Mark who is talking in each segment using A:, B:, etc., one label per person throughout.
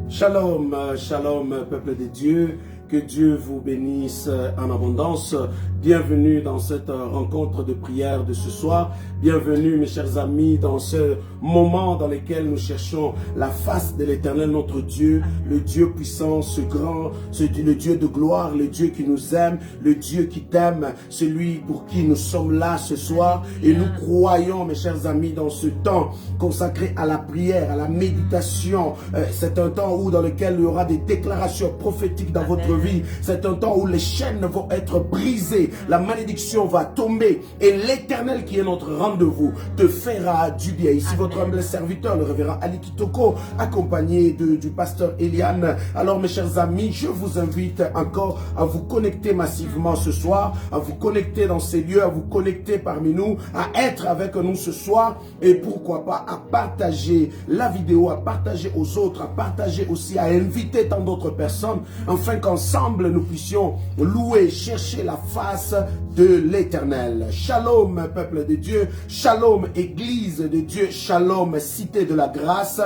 A: Shalom, shalom, peuple de Dieu. Que Dieu vous bénisse en abondance. Bienvenue dans cette rencontre de prière de ce soir. Bienvenue, mes chers amis, dans ce moment dans lequel nous cherchons la face de l'Éternel, notre Dieu, le Dieu puissant, ce grand, le Dieu de gloire, le Dieu qui nous aime, le Dieu qui t'aime, celui pour qui nous sommes là ce soir. Et nous croyons, mes chers amis, dans ce temps consacré à la prière, à la méditation. C'est un temps dans lequel il y aura des déclarations prophétiques dans votre vie. C'est un temps où les chaînes vont être brisées, la malédiction va tomber et l'Éternel qui est notre rendez-vous te fera du bien. Ici votre humble serviteur, le révérend Ali Kitoko, accompagné du pasteur Eliane. Alors mes chers amis, je vous invite encore à vous connecter massivement ce soir, à vous connecter dans ces lieux, à vous connecter parmi nous, à être avec nous ce soir et pourquoi pas à partager la vidéo, à partager aux autres, à partager aussi, à inviter tant d'autres personnes, afin qu'ensemble nous puissions louer, chercher la face de l'Éternel. Shalom, peuple de Dieu, shalom, église de Dieu, shalom, cité de la grâce.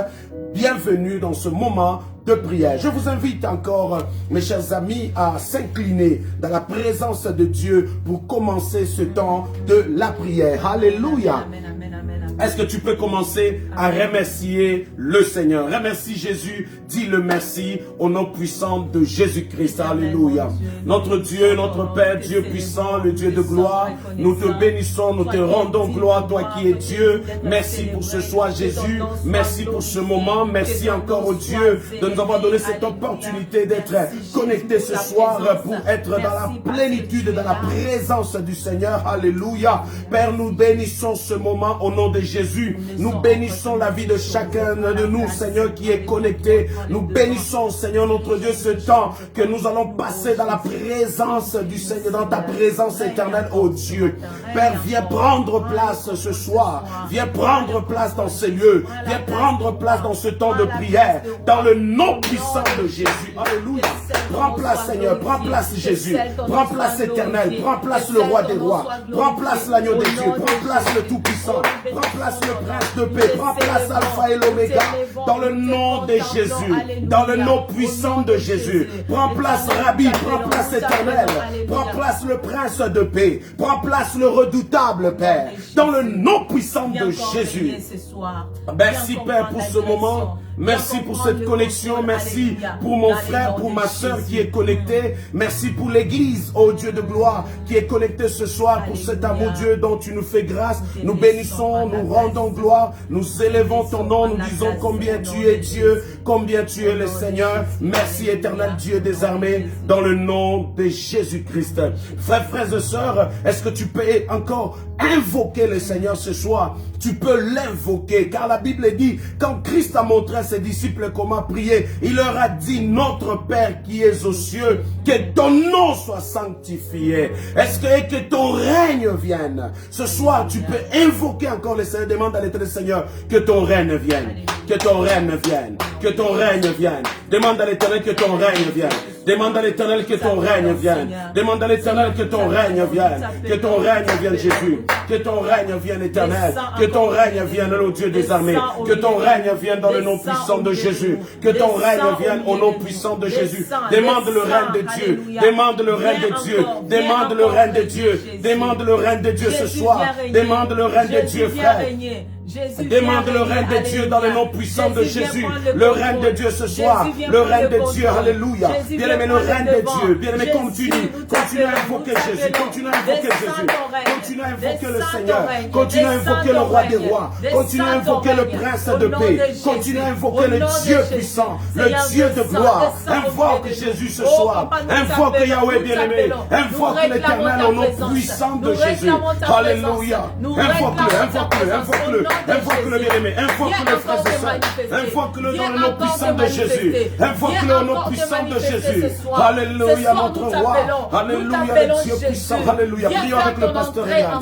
A: Bienvenue dans ce moment de prière. Je vous invite encore, mes chers amis, à s'incliner dans la présence de Dieu pour commencer ce temps de la prière. Alléluia. Est-ce que tu peux commencer à remercier le Seigneur? Remercie Jésus, dis le merci au nom puissant de Jésus-Christ. Alléluia. Notre Dieu, notre Père, Dieu puissant, le Dieu de gloire, nous te bénissons, nous te rendons gloire, toi qui es Dieu. Merci pour ce soir, Jésus. Merci pour ce moment. Merci encore au Dieu de nous avoir donné cette opportunité d'être connectés ce soir pour être dans la plénitude, dans la présence du Seigneur. Alléluia. Père, nous bénissons ce moment au nom de Jésus. Nous bénissons la vie de chacun de nous, Seigneur, qui est connecté. Nous bénissons, Seigneur, notre Dieu, ce temps que nous allons passer dans la présence du Seigneur, dans ta présence éternelle, oh Dieu. Père, viens prendre place ce soir. Viens prendre place dans ces lieux. Viens prendre place dans ce temps de prière. Dans le nom puissant de Jésus. Alléluia. Prends place, Seigneur. Prends place, Jésus. Prends place, éternel. Prends place, le roi des rois. Prends place, l'agneau de Dieu. Prends place, le tout-puissant. Prends place le prince de paix, prends place Alpha et l'Oméga, dans le nom de Jésus, dans le nom puissant de Jésus. Prends place Rabbi, prends place éternel, prends place le prince de paix, prends place le redoutable Père, dans le nom puissant de Jésus. Merci Père pour ce moment. Merci pour cette connexion, merci pour mon frère, pour ma soeur qui est connectée. Merci pour l'église, oh Dieu de gloire, qui est connectée ce soir pour cet amour Dieu dont tu nous fais grâce. Nous bénissons, nous rendons gloire, nous élevons ton nom, nous disons combien tu es Dieu, combien tu es le Seigneur. Merci éternel Dieu des armées, dans le nom de Jésus-Christ. Frères et sœurs, est-ce que tu peux encore invoquer le Seigneur ce soir? Tu peux l'invoquer, car la Bible dit, quand Christ a montré à ses disciples comment prier, il leur a dit, notre Père qui es aux cieux, que ton nom soit sanctifié. Est-ce que ton règne vienne? Ce soir, tu peux invoquer encore le Seigneur, demande à l'Éternel Seigneur, que ton règne vienne, que ton règne vienne, que ton règne vienne. Demande à l'Éternel que ton règne vienne. Demande à l'Éternel que ton règne vienne. Demande à l'Éternel que ton règne vienne. Que ton règne vienne, Jésus. Que ton règne vienne, Éternel. Que ton règne vienne, le Dieu des armées. Que ton règne vienne dans le nom puissant de Jésus. Que ton règne vienne au nom puissant de Jésus. Demande le règne de Dieu. Demande le règne de Dieu. Demande le règne de Dieu. Demande le règne de Dieu ce soir. Demande le règne de Dieu, frère. Demande le règne de Dieu dans le nom puissant de Jésus. Le règne de Dieu ce soir. Le règne de Dieu. Alléluia. Bien-aimé, le règne de Dieu. Bien-aimé, continue. Continue à invoquer Jésus. Continue à invoquer Jésus. Continue à invoquer le Seigneur. Continue à invoquer le roi des rois. Continue à invoquer le prince de paix. Continue à invoquer le Dieu puissant. Le Dieu de gloire. Invoque Jésus ce soir. Invoque Yahweh, bien-aimé. Invoque l'Éternel au nom puissant de Jésus. Alléluia. Invoque-le, invoque-le, invoque-le. Invoque-le, bien-aimé. Invoque-le, frères et sœurs. Invoque-le dans le nom puissant de Jésus. Invoque-le au nom puissant de Jésus. Alléluia, notre roi. Alléluia, le Dieu puissant. Alléluia. Prions avec le pasteur Yann.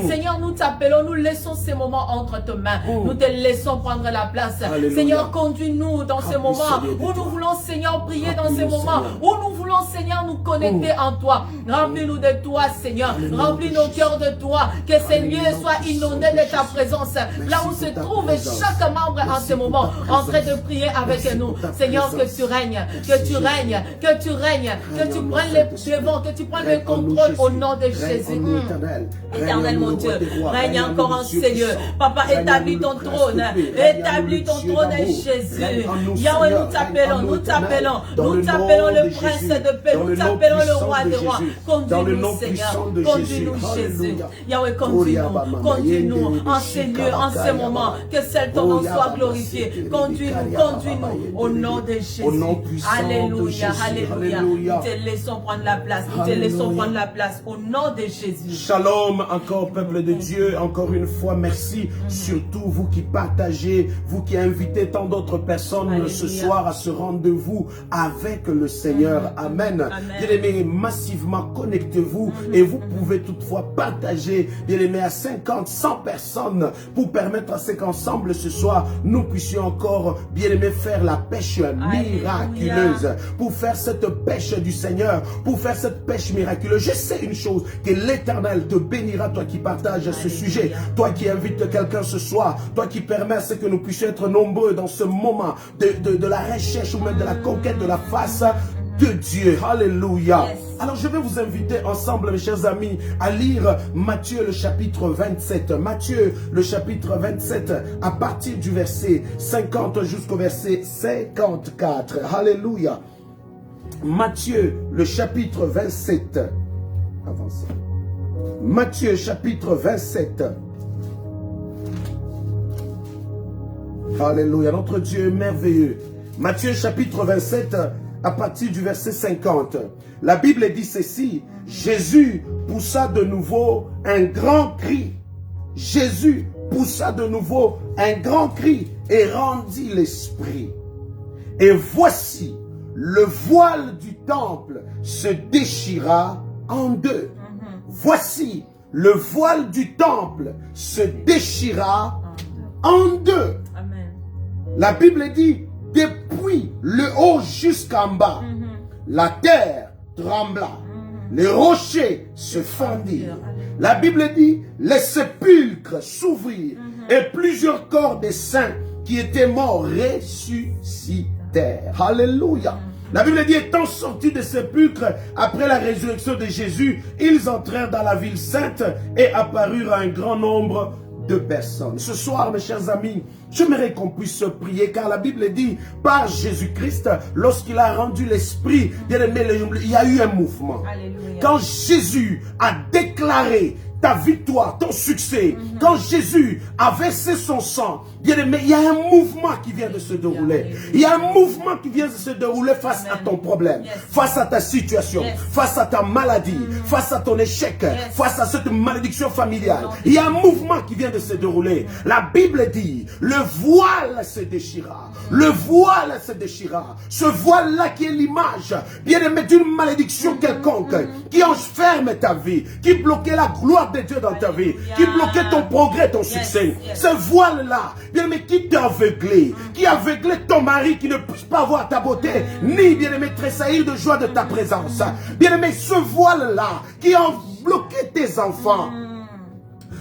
B: Seigneur, nous t'appelons, nous laissons ces moments entre tes mains. Nous te laissons prendre la place. Seigneur, conduis-nous dans ces moments où nous voulons, Seigneur, prier dans ces moments où nous voulons, Seigneur, nous connecter en toi. Remplis-nous de toi, Seigneur. Remplis nos cœurs de toi. Que ces lieux soient inondés de ta présence. présence, là où se trouve chaque membre en ce moment, en train de prier avec nous. Seigneur, que tu règnes, que tu règnes, que tu règnes, que tu prennes les devants, que tu prennes le contrôle au nom de Jésus. Éternel mon Dieu, règne encore en ces lieux. Papa, établis ton trône, établis ton trône, Jésus. Yahweh, nous t'appelons, nous t'appelons, nous t'appelons le prince de paix, nous t'appelons le roi des rois. Conduis-nous, Seigneur, conduis-nous, Jésus. Yahweh, conduis-nous, conduis-nous en ces lieux, en ces moments, que seul ton nom soit glorifié. Conduis-nous, conduis-nous, au nom de Jésus. Alléluia, alléluia. Nous te laissons prendre la place, nous te laissons prendre la place, au nom de Jésus.
A: Shalom, encore peuple de Dieu, encore une fois, merci. Surtout vous qui partagez, vous qui invitez tant d'autres personnes ce soir à ce rendez-vous avec le Seigneur. Amen. Bien-aimés, massivement connectez-vous et vous pouvez toutefois partager, bien-aimés, à 50, 100 personnes pour permettre à ce qu'ensemble ce soir, nous puissions encore, bien-aimés, faire la pêche miraculeuse. Pour faire cette pêche du Seigneur, pour faire cette pêche miraculeuse. Je sais une chose, que l'Éternel te bénira, toi qui partages ce sujet, toi qui invites quelqu'un ce soir, toi qui permets à ce que nous puissions être nombreux dans ce moment de la recherche ou même de la conquête de la face de Dieu. Alléluia. Alors je vais vous inviter ensemble, mes chers amis, à lire Matthieu le chapitre 27. Matthieu le chapitre 27 à partir du verset 50 jusqu'au verset 54. Alléluia. Matthieu le chapitre 27. Avancez. Matthieu chapitre 27. Alléluia. Notre Dieu est merveilleux. Matthieu chapitre 27 à partir du verset 50. La Bible dit ceci: Jésus poussa de nouveau un grand cri. Jésus poussa de nouveau un grand cri et rendit l'esprit. Et voici, le voile du temple se déchira en deux. Voici, le voile du temple se déchira en deux. Amen. La Bible dit, depuis le haut jusqu'en bas, la terre trembla, les rochers se fendirent. La Bible dit, les sépulcres s'ouvrirent et plusieurs corps des saints qui étaient morts ressuscitèrent. Alléluia. La Bible dit, étant sortis des sépulcres après la résurrection de Jésus, ils entrèrent dans la ville sainte et apparurent à un grand nombre de personnes. Ce soir, mes chers amis, j'aimerais qu'on puisse prier, car la Bible dit, par Jésus-Christ, lorsqu'il a rendu l'esprit, il y a eu un mouvement. Alléluia. Quand Jésus a déclaré ta victoire, ton succès, quand Jésus a versé son sang, bien aimé, il y a un mouvement qui vient de se dérouler. Il y a un mouvement qui vient de se dérouler face à ton problème, face à ta situation, face à ta maladie, face à ton échec, face à cette malédiction familiale. Il y a un mouvement qui vient de se dérouler. La Bible dit, le voile se déchira. Le voile se déchira. Ce voile-là qui est l'image, bien aimé, d'une malédiction quelconque, qui enferme ta vie, qui bloquait la gloire de Dieu dans ta vie, qui bloquait ton progrès, ton succès. Ce voile-là, bien aimé, qui t'a aveuglé, qui a aveuglé ton mari, qui ne puisse pas voir ta beauté, ni, bien aimé, tressaillir de joie de ta présence. Bien aimé, ce voile-là, qui a bloqué tes enfants,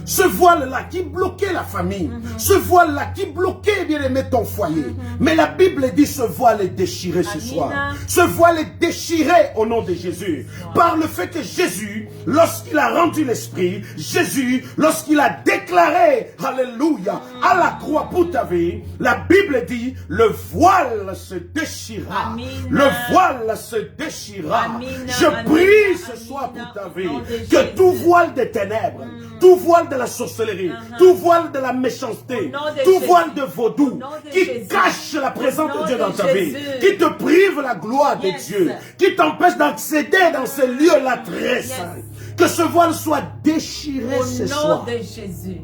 A: ce voile-là qui bloquait la famille, ce voile-là qui bloquait, bien aimé, ton foyer. Mais la Bible dit, ce voile est déchiré ce soir. Ce voile est déchiré au nom de Jésus. Par le fait que Jésus, lorsqu'il a rendu l'esprit, Jésus, lorsqu'il a déclaré, alléluia, à la croix pour ta vie, la Bible dit, le voile se déchira. Le voile se déchira. Je prie ce soir pour ta vie, que tout voile des ténèbres, tout voile de la sorcellerie, tout voile de la méchanceté, tout voile de vaudou, qui cache la présence de Dieu dans ta vie, qui te prive la gloire de Dieu, qui t'empêche d'accéder dans ces lieux-là très saints. Que ce voile soit déchiré ce soir. Au nom de Jésus.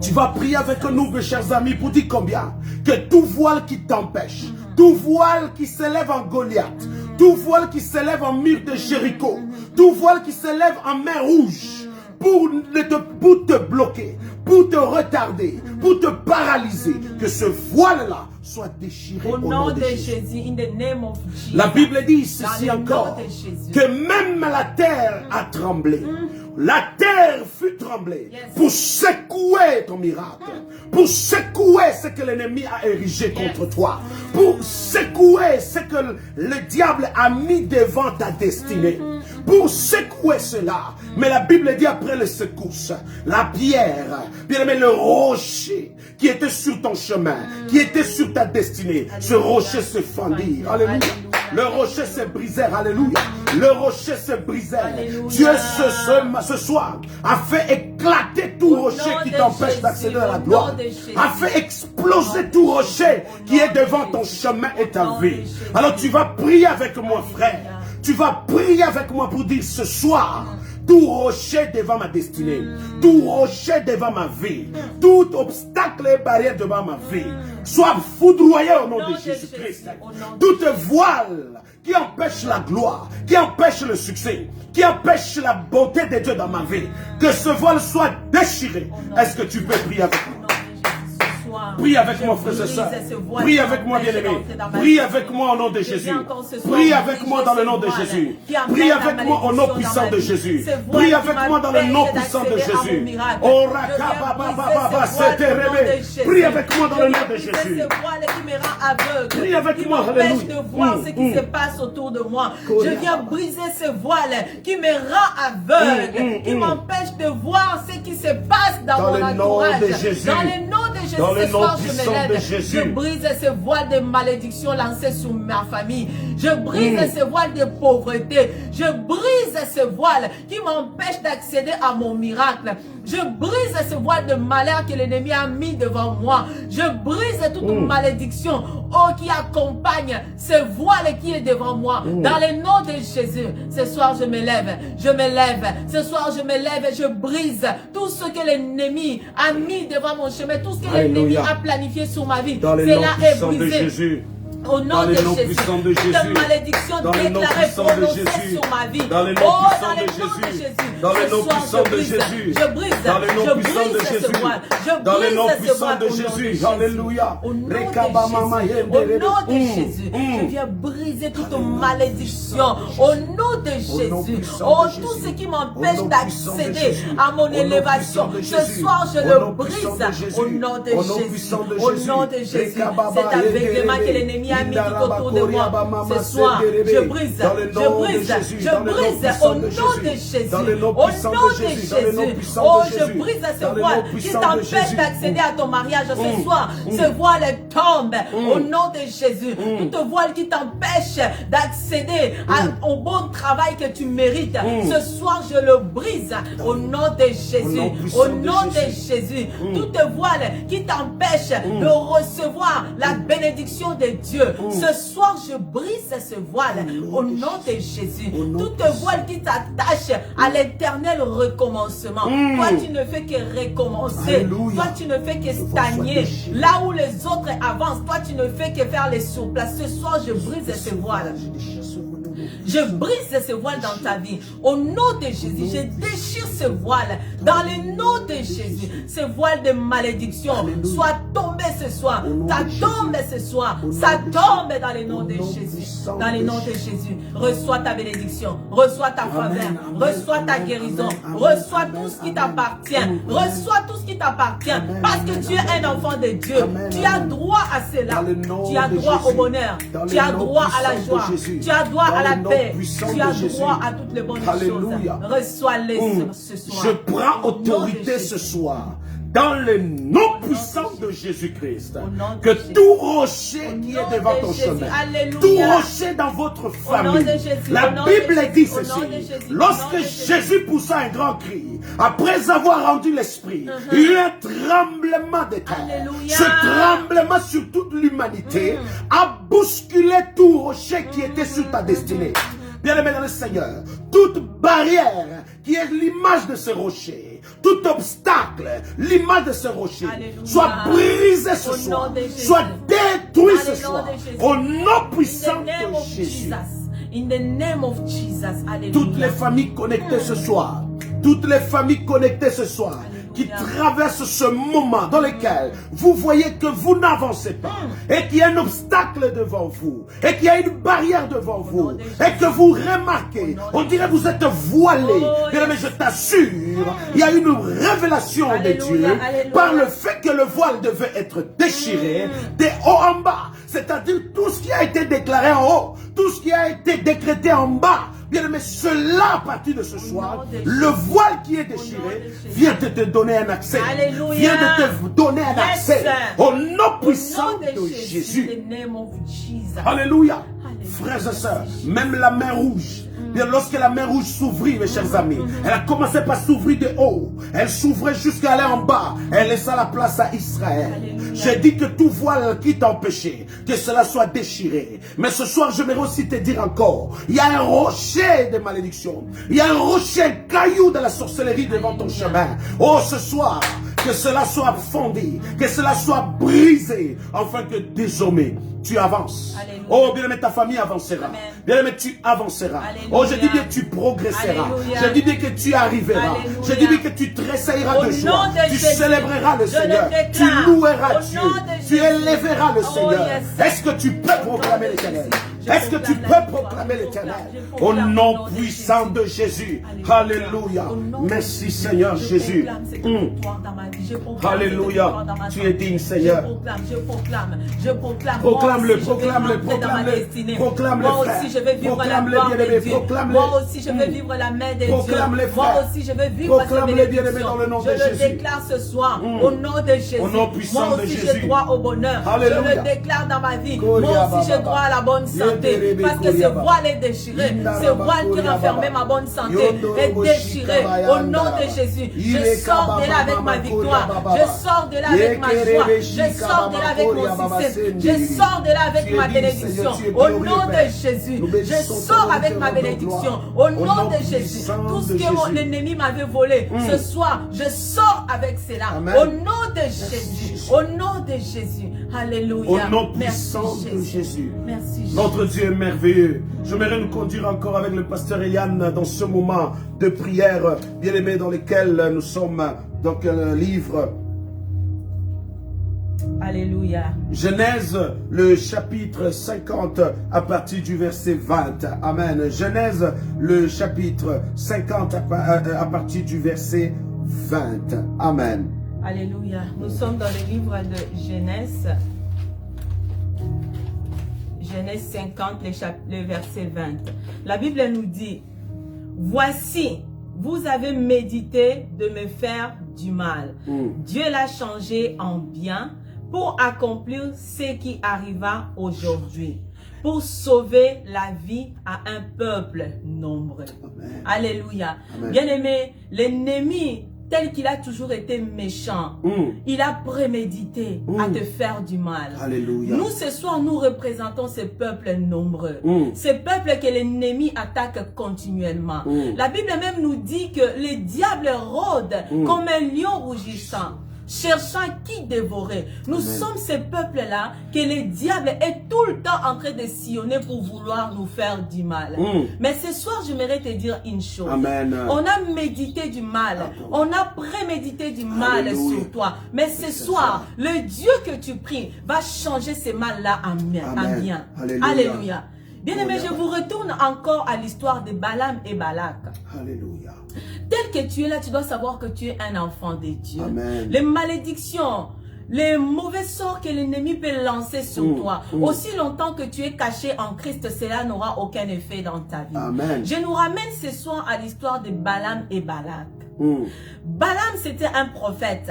A: Tu vas prier avec nous, mes chers amis, pour dire combien? Que tout voile qui t'empêche, tout voile qui s'élève en Goliath, tout voile qui s'élève en mur de Jéricho, tout voile qui s'élève en mer rouge, pour te bloquer, pour te retarder, pour te paralyser, que ce voile-là soit déchiré
B: Au nom de Jésus. In the name of Jesus.
A: La Bible dit ceci encore, que même la terre a tremblé. La terre fut tremblée pour secouer ton miracle, pour secouer ce que l'ennemi a érigé contre toi, pour secouer ce que le diable a mis devant ta destinée, pour secouer cela. Mais la Bible dit après les secousses, la pierre, bien aimé, le rocher qui était sur ton chemin, qui était sur ta destinée, ce rocher se fendit. Alléluia. Le rocher se brisait, alléluia. Le rocher se brisait. Dieu ce soir a fait éclater tout rocher qui t'empêche d'accéder à la gloire. A fait exploser tout rocher qui est devant ton chemin et ta vie. Alors tu vas prier avec moi, frère. Tu vas prier avec moi pour dire ce soir, tout rocher devant ma destinée, tout rocher devant ma vie, tout obstacle et barrière devant ma vie, soit foudroyé au nom de Jésus-Christ. Toute voile qui empêche la gloire, qui empêche le succès, qui empêche la bonté de Dieu dans ma vie, que ce voile soit déchiré. Est-ce que tu peux prier avec moi? Prie avec moi, frères et sœurs. Prie avec moi, bien-aimé. Prie avec moi au nom de Jésus. Prie avec moi dans le nom de Jésus. Prie avec moi au nom puissant de Jésus. Prie avec moi dans le nom puissant de Jésus. Prie avec moi dans le nom de Jésus. Prie avec moi, alléluia.
B: De voir ce qui se passe autour de moi. Je viens briser ce voile qui me rend aveugle, qui m'empêche de voir ce qui se passe dans mon entourage. Dans le nom de Jésus. Ce soir, je me lève, je brise ce voile de malédiction lancé sur ma famille. Je brise ce voile de pauvreté. Je brise ce voile qui m'empêche d'accéder à mon miracle. Je brise ce voile de malheur que l'ennemi a mis devant moi. Je brise toute malédiction qui accompagne ce voile qui est devant moi. Dans le nom de Jésus, ce soir je me lève. Je me lève. Ce soir je me lève et je brise tout ce que l'ennemi a mis devant mon chemin. Tout ce que l'ennemi a planifié sur ma vie. Cela est brisé. Au nom de Jésus, toute malédiction déclarée, prononcée sur ma vie. Dans le nom de Jésus.
A: Dans le nom puissant de Jésus.
B: Je brise ce voile. Je brise ce voile de Jésus.
A: Alléluia.
B: Au nom de Jésus. Je viens briser toute malédiction. Au nom de Jésus. Oh, tout ce qui m'empêche d'accéder à mon élévation. Ce soir, je le brise. Au nom de Jésus. Au nom de Jésus. C'est aveuglement que l'ennemi a mis tout autour de moi. Ce soir, je brise. Au nom de Jésus. Au nom de Jésus. Oh, je brise ce voile qui t'empêche d'accéder à ton mariage ce soir. Ce voile tombe au nom de Jésus. Tout voile qui t'empêche d'accéder au bon travail que tu mérites. Ce soir, je le brise au nom de Jésus. Au nom de Jésus. Tout voile qui t'empêche de recevoir la bénédiction de Dieu. Ce soir, je brise ce voile au nom de Jésus. Toute voile qui t'attache à l'éternel recommencement. Toi, tu ne fais que recommencer. Toi, tu ne fais que stagner. Là où les autres avancent, toi, tu ne fais que faire les surplaces. Ce soir, je brise ce voile. Je brise ce voile dans ta vie. Au nom de Jésus, je déchire ce voile. Dans le nom de Jésus, ce voile de malédiction soit tombé ce soir. Ça tombe ce soir. Ça tombe dans le nom de Jésus. Dans le nom de Jésus. Reçois ta bénédiction. Reçois ta faveur. Reçois ta guérison. Reçois tout ce qui t'appartient. Reçois tout ce qui t'appartient. Parce que tu es un enfant de Dieu. Tu as droit à cela. Tu as droit au bonheur. Tu as droit à la joie. Tu as droit à la paix. Tu as droit à toutes les bonnes choses. Reçois-les ce soir.
A: Je prends autorité ce soir. Dans le nom puissant de Jésus-Christ, que tout rocher qui est devant ton chemin, tout rocher dans votre famille, la Bible dit ceci, lorsque Jésus poussa un grand cri, après avoir rendu l'esprit, il y a eu un tremblement de terre. Ce tremblement sur toute l'humanité a bousculé tout rocher qui était sur ta destinée. Bien-aimé dans le Seigneur, toute barrière qui est l'image de ce rocher, tout obstacle, l'image de ce rocher, soit brisé ce soir, soit détruit ce soir, au nom puissant de Jésus.
B: In the name of Jesus.
A: Toutes les familles connectées ce soir, toutes les familles connectées ce soir, qui traversent ce moment dans lequel vous voyez que vous n'avancez pas et qu'il y a un obstacle devant vous et qu'il y a une barrière devant vous et que vous remarquez, on dirait que vous êtes voilé. Bien aimé, je t'assure, il y a une révélation de Dieu par le fait que le voile devait être déchiré de haut en bas. C'est-à-dire tout ce qui a été déclaré en haut, tout ce qui a été décrété en bas. Bien aimé, cela à partir de ce soir, le voile qui est déchiré vient de te donner un accès. Vient de te donner un accès au nom puissant de Jésus. Alléluia. Frères et sœurs, même la mer rouge, bien, lorsque la mer rouge s'ouvrit, mes chers amis, elle a commencé par s'ouvrir de haut. Elle s'ouvrait jusqu'à aller en bas. Elle laissa la place à Israël. J'ai dit que tout voile qui t'empêchait, que cela soit déchiré. Mais ce soir, je j'aimerais aussi te dire encore, il y a un rocher de malédiction. Il y a un rocher, un caillou de la sorcellerie devant ton chemin. Oh, ce soir, que cela soit fondé, que cela soit brisé, afin que désormais, tu avances. Alléluia. Oh, bien aimé, ta famille avancera. Amen. Bien aimé, tu avanceras. Alléluia. Oh, je dis bien que tu progresseras. Alléluia. Je dis bien que tu arriveras. Alléluia. Je dis bien que tu tressailleras de joie. Tu célébreras le Seigneur. Tu loueras Dieu. Tu élèveras le Seigneur. Est-ce que tu peux proclamer l'Éternel? Est-ce que tu peux proclamer l'Éternel? Au nom puissant de Jésus. Alléluia. Merci Seigneur Jésus. Alléluia. Tu es digne Seigneur.
B: Je proclame.
A: Proclame-le.
B: Moi aussi je vais vivre la gloire de Dieu. Moi aussi je vais vivre la main de Dieu. Moi aussi je vais vivre sa bénédiction. Je le déclare ce soir au nom de Jésus. Moi aussi j'ai droit au bonheur. Je le déclare dans ma vie. Moi aussi j'ai droit à la bonne santé. Parce que ce voile est déchiré. Ce voile qui renfermait ma bonne santé est déchiré au nom de Jésus. Je sors de là avec ma victoire. Je sors de là avec ma joie. Je sors de là avec mon succès. Je sors de là avec ma bénédiction. Au nom de Jésus. Je sors avec ma bénédiction. Au nom de Jésus. Tout ce que l'ennemi m'avait volé, ce soir, je sors avec cela. Au nom de Jésus. Au nom de Jésus. Alléluia.
A: Au nom puissant de Jésus.
B: Merci Jésus.
A: Notre Dieu est merveilleux. J'aimerais nous conduire encore avec le pasteur Eliane dans ce moment de prière, bien aimé, dans lequel nous sommes dans le livre.
B: Alléluia.
A: Genèse, le chapitre 50 à partir du verset 20. Amen. Genèse, le chapitre 50 à partir du verset 20. Amen.
B: Alléluia. Nous sommes dans le livre de Genèse. Genèse 50, le verset 20. La Bible nous dit, « Voici, vous avez médité de me faire du mal. Dieu l'a changé en bien pour accomplir ce qui arriva aujourd'hui, pour sauver la vie à un peuple nombreux. » Alléluia. Bien-aimé, l'ennemi, tel qu'il a toujours été méchant, il a prémédité à te faire du mal.
A: Alléluia.
B: Nous, ce soir, nous représentons ces peuples nombreux. Ces peuples que l'ennemi attaque continuellement. La Bible même nous dit que les diables rôdent comme un lion rougissant, cherchant qui dévorer. Nous sommes ces peuples-là que le diable est tout le temps en train de sillonner pour vouloir nous faire du mal. Mais ce soir, j'aimerais te dire une chose.
A: Amen.
B: On a médité du mal. On a prémédité du mal sur toi. Mais ce soir, le Dieu que tu pries va changer ces mal-là en bien. Alléluia. Alléluia. Bien-aimé, je vous retourne encore à l'histoire de Balaam et Balak. Alléluia. Tel que tu es là, tu dois savoir que tu es un enfant de Dieu.
A: Amen.
B: Les malédictions, les mauvais sorts que l'ennemi peut lancer sur toi, aussi longtemps que tu es caché en Christ, cela n'aura aucun effet dans ta vie.
A: Amen.
B: Je nous ramène ce soir à l'histoire de Balaam et Balak. Balaam, c'était un prophète.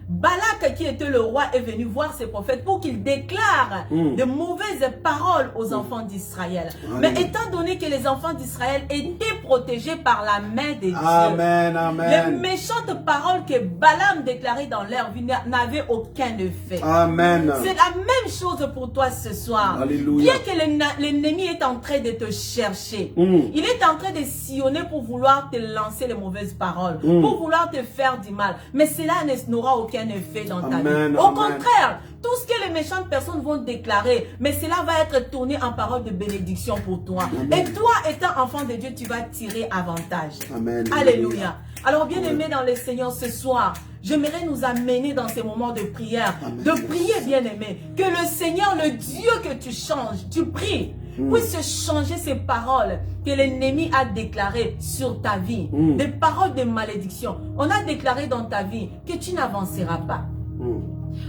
B: Balak, qui était le roi, est venu voir ses prophètes pour qu'il déclare de mauvaises paroles aux enfants d'Israël. Mais étant donné que les enfants d'Israël étaient protégés par la main de Dieu,
A: Amen, amen,
B: les méchantes paroles que Balaam déclarait dans leur vie n'avaient aucun effet.
A: Amen.
B: C'est la même chose pour toi ce soir.
A: Alléluia.
B: Bien que l'ennemi est en train de te chercher, il est en train de sillonner pour vouloir te lancer les mauvaises paroles. pour vouloir te faire du mal. Mais cela n'aura aucun effet dans ta vie. Au contraire, tout ce que les méchantes personnes vont déclarer, mais cela va être tourné en parole de bénédiction pour toi. Amen. Et toi, étant enfant de Dieu, tu vas tirer avantage. Amen. Alléluia. Alors, bien-aimés dans le Seigneur, ce soir, j'aimerais nous amener dans ces moments de prière, de prier, bien-aimés, que le Seigneur, le Dieu que tu changes, tu pries, puisse changer ces paroles que l'ennemi a déclarées sur ta vie, des paroles de malédiction. On a déclaré dans ta vie que tu n'avanceras pas.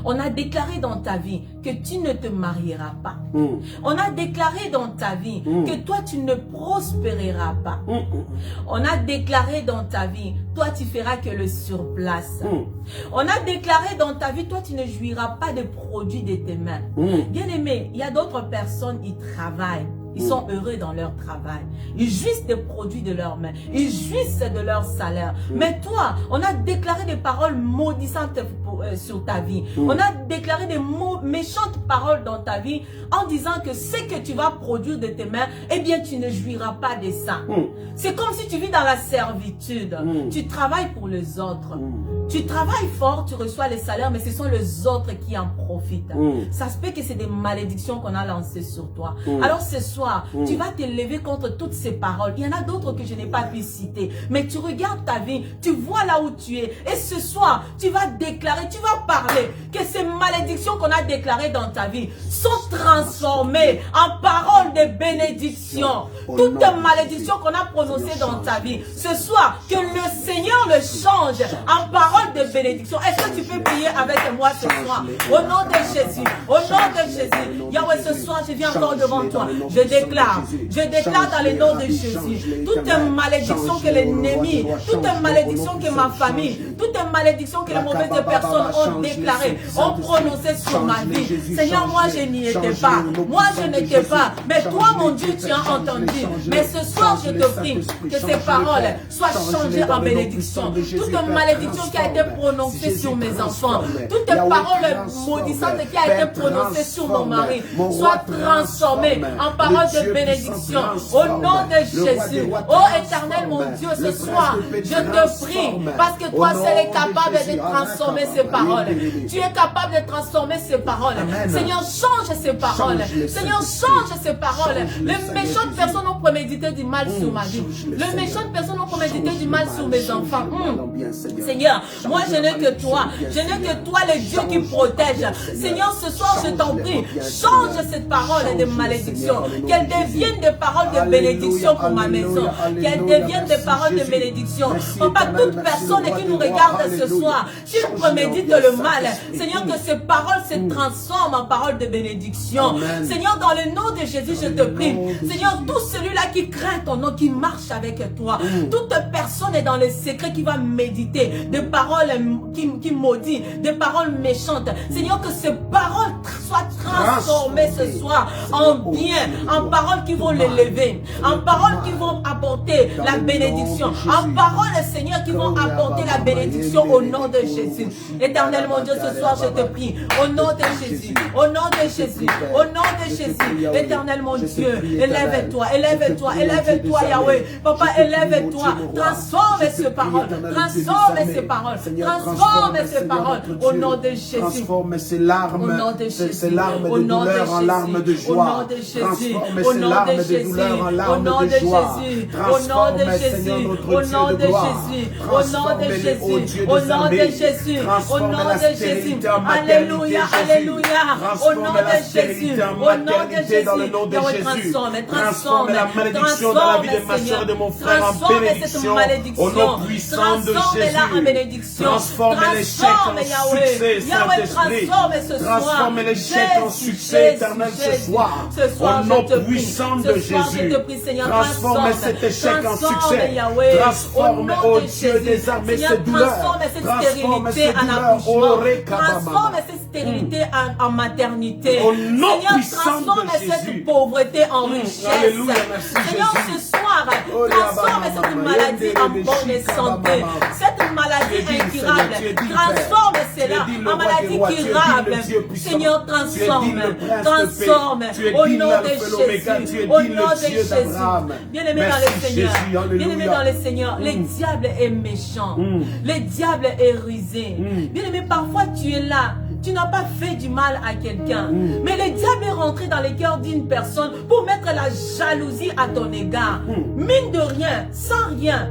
B: On a déclaré dans ta vie que tu ne te marieras pas. On a déclaré dans ta vie que toi tu ne prospéreras pas. On a déclaré dans ta vie, toi tu feras que le surplace. On a déclaré dans ta vie, toi tu ne jouiras pas des produits de tes mains. Bien aimé, il y a d'autres personnes, ils travaillent. Ils sont heureux dans leur travail. Ils jouissent des produits de leurs mains. Ils jouissent de leur salaire. Mais toi, on a déclaré des paroles maudissantes sur ta vie. On a déclaré des méchantes paroles dans ta vie en disant que ce que tu vas produire de tes mains, eh bien, tu ne jouiras pas de ça. C'est comme si tu vis dans la servitude. Tu travailles pour les autres. Tu travailles fort, tu reçois les salaires, mais ce sont les autres qui en profitent. Ça se peut que c'est des malédictions qu'on a lancées sur toi. Alors ce soir, tu vas te lever contre toutes ces paroles. Il y en a d'autres que je n'ai pas pu citer. Mais tu regardes ta vie, tu vois là où tu es. Et ce soir, tu vas déclarer, tu vas parler que ces malédictions qu'on a déclarées dans ta vie sont transformées en paroles de bénédiction. Toutes les malédictions qu'on a prononcées dans ta vie, ce soir, que le Seigneur le change en paroles de bénédiction. Est-ce que tu peux prier avec moi ce soir? Au nom de Jésus, au nom de Jésus. Yahweh, ce soir, je viens encore devant toi. Je déclare dans le nom de Jésus, toute malédiction que l'ennemi, toute malédiction que ma famille, toute malédiction que les mauvaises personnes ont déclarées, ont prononcées sur ma vie. Seigneur, moi je n'y étais pas. Moi je n'étais pas. Mais toi, mon Dieu, tu as entendu. Mais ce soir, je te prie que ces paroles soient changées en bénédiction. Toute malédiction qui a été prononcée sur mes enfants, toute parole maudissante qui a été prononcée sur mon mari, soit transformée en parole de bénédiction. Au nom de Jésus. Oh éternel mon Dieu, ce soir, je te prie, parce que toi seul es capable de transformer ces paroles. Tu es capable de transformer ces paroles. Seigneur, change ces paroles. Seigneur, change ces paroles. Les méchantes personnes ont prémédité du mal sur ma vie. Les méchantes personnes ont prémédité du mal sur mes enfants. Seigneur, moi je n'ai que toi. Je n'ai que toi, le Dieu qui protège. Seigneur, ce soir, je t'en prie, change cette parole de malédiction. Qu'elle devienne des paroles de bénédiction pour ma maison. Qu'elle devienne des paroles de bénédiction. Papa, toute personne qui nous regarde ce soir, s'il prémédite le mal, Seigneur, que ces paroles se transforment en paroles de bénédiction. Seigneur, dans le nom de Jésus, je te prie. Seigneur, tout celui-là qui craint ton nom, qui marche avec toi, toute personne est dans les secrets qui va méditer des paroles qui maudit, des paroles méchantes. Seigneur, que ces paroles soient transformées ce soir en bien, en paroles qui vont l'élever, en paroles qui vont apporter la bénédiction, en paroles, Seigneur, qui vont apporter la bénédiction au nom de Jésus. Éternel mon Dieu, ce soir, je te prie, au nom de Jésus, au nom de Jésus, au nom de Jésus. Éternel mon Dieu, élève-toi, élève-toi, élève-toi, Yahweh. Papa, élève-toi, transforme ces paroles, transforme ces paroles, transforme ces paroles, au nom de Jésus.
A: Transforme ces larmes, ces larmes de douleur en larmes de joie. Transforme ces larmes de douleur en larmes de joie. Transforme, Seigneur, notre Dieu de gloire. Transforme-les, ô Dieu des armées. Transforme la stérilité en maternité, Jésus. Transforme la stérilité en maternité dans le nom de Jésus. Transforme la malédiction dans la vie de ma soeur et de mon frère en bénédiction. Au nom puissant de Jésus. Transforme l'échec en succès, Saint-Esprit. Transforme l'échec en succès éternel ce soir. Au nom puissant de Jésus. Transforme cet échec en succès. Transforme, ô Dieu des armées, cette douleur. Transforme cette douleur.
B: Transforme cette stérilité en maternité.
A: Au nom
B: Seigneur,
A: puissant
B: transforme
A: de Jésus.
B: cette pauvreté en richesse.
A: Alléluia, merci
B: Seigneur,
A: Jésus.
B: ce soir, gloire. Transforme cette maladie en bonne santé. Cette maladie incurable, transforme cela en maladie curable. Seigneur, transforme. Transforme. Au nom de Jésus. Au nom de Jésus. Bien-aimé dans le Seigneur. Bien-aimé dans le Seigneur. Le diable est méchant. Le diable est rusé. Bien-aimé, parfois tu es là. Tu n'as pas fait du mal à quelqu'un. Mais le diable est rentré dans le cœur d'une personne pour mettre la jalousie à ton égard. Mine de rien, sans rien.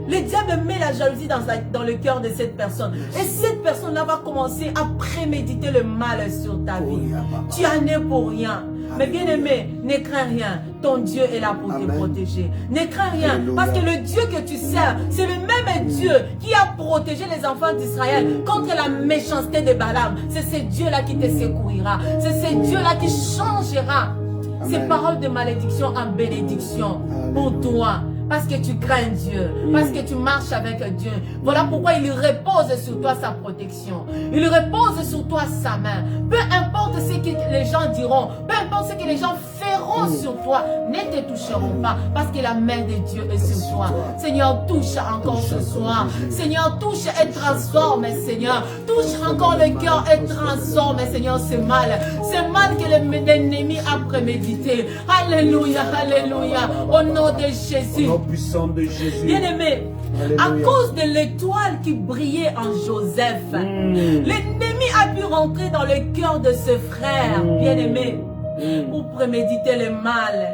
B: Le diable met la jalousie dans le cœur de cette personne. Et cette personne-là va commencer à préméditer le mal sur ta vie. Tu en es pour rien. Mais bien aimé, ne crains rien. Ton Dieu est là pour te protéger. Ne crains rien. Parce que le Dieu que tu sers, c'est le même Dieu qui a protégé les enfants d'Israël contre la méchanceté de Balaam. C'est ce Dieu-là qui te secourira. C'est ce Dieu-là qui changera ces paroles de malédiction en bénédiction pour toi. Parce que tu crains Dieu, parce que tu marches avec Dieu. Voilà pourquoi il repose sur toi sa protection. Il repose sur toi sa main. Peu importe ce que les gens diront, peu importe ce que les gens feront sur toi, ne te toucheront pas. Parce que la main de Dieu est sur toi. Seigneur, touche encore ce soir. Seigneur, touche et transforme, Seigneur. Touche encore le cœur et transforme, Seigneur, ce mal. Ce mal que l'ennemi a prémédité. Alléluia, alléluia. Au nom de Jésus.
A: Puissant de Jésus.
B: Bien-aimé, à cause de l'étoile qui brillait en Joseph, l'ennemi a pu rentrer dans le cœur de ce frère, bien-aimé, pour préméditer le mal,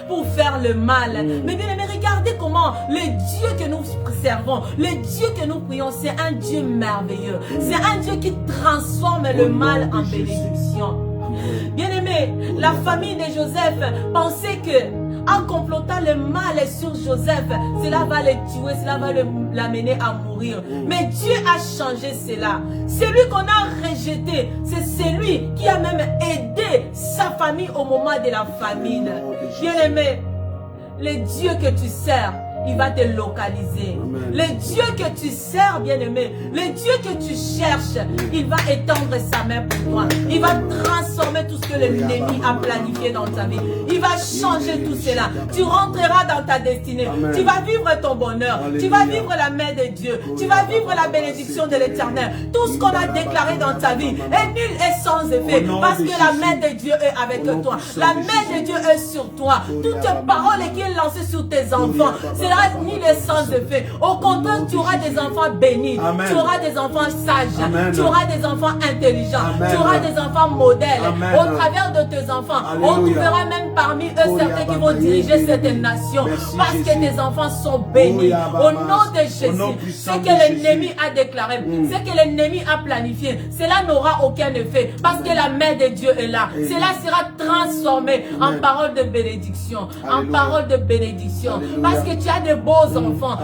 B: pour faire le mal. Mais bien-aimé, regardez comment le Dieu que nous servons, le Dieu que nous prions, c'est un Dieu merveilleux. C'est un Dieu qui transforme le mal en bénédiction. Bien-aimé, la famille de Joseph pensait que en complotant le mal sur Joseph, cela va le tuer, cela va l'amener à mourir. Mais Dieu a changé cela. Celui qu'on a rejeté, c'est celui qui a même aidé sa famille au moment de la famine. Bien-aimé, le Dieu que tu sers, il va te localiser. Amen. Le Dieu que tu sers, bien-aimé, le Dieu que tu cherches, il va étendre sa main pour toi. Il va transformer tout ce que l'ennemi a planifié dans ta vie. Il va changer tout cela. Tu rentreras dans ta destinée. Amen. Tu vas vivre ton bonheur. Alléluia. Tu vas vivre la main de Dieu. Tu vas vivre la bénédiction de l'Éternel. Tout ce qu'on a déclaré dans ta vie est nul et sans effet. Parce que la main de Dieu est avec toi. La main de Dieu est sur toi. Toutes les paroles qui sont lancées sur tes enfants, c'est ni les sans effet. Au contraire, tu auras des enfants bénis. Amen. Tu auras des enfants sages. Amen. Tu auras des enfants intelligents. Amen. Tu auras des enfants modèles. Amen. Au travers de tes enfants, alléluia, on trouvera même parmi eux certains qui vont diriger cette nation. Merci, parce Jésus. Que tes enfants sont bénis. Au nom de Jésus, ce que l'ennemi a déclaré, ce que l'ennemi a planifié, cela n'aura aucun effet. Parce que la main de Dieu est là. Amen. Cela sera transformé en parole de bénédiction. Alléluia. En parole de bénédiction. Alléluia. Parce que tu as de beaux enfants.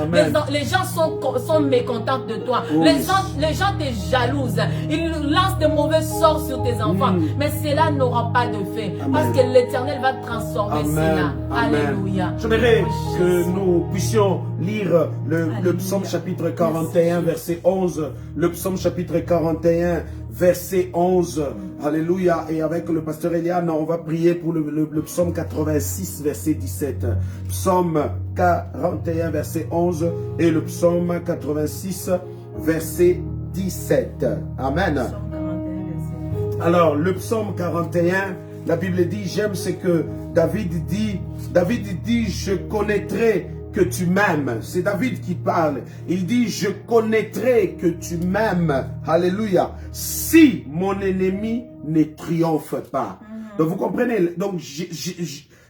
B: Les gens sont mécontents de toi. Les gens te jalousent. Ils lancent de mauvais sorts sur tes enfants. Mais cela n'aura pas de fait. Parce que l'Éternel va transformer cela. Alléluia.
A: J'aimerais que nous puissions lire le psaume chapitre 41, verset 11. Le psaume chapitre 41, verset 11. Alléluia. Et avec le pasteur Eliane, on va prier pour le psaume 86, verset 17. Psaume 41, verset 11 et le psaume 86, verset 17. Amen. Alors, le psaume 41, la Bible dit, j'aime ce que David dit, je connaîtrai que tu m'aimes. C'est David qui parle. Il dit, je connaîtrai que tu m'aimes. Alléluia. Si mon ennemi ne triomphe pas. Donc, vous comprenez? Donc,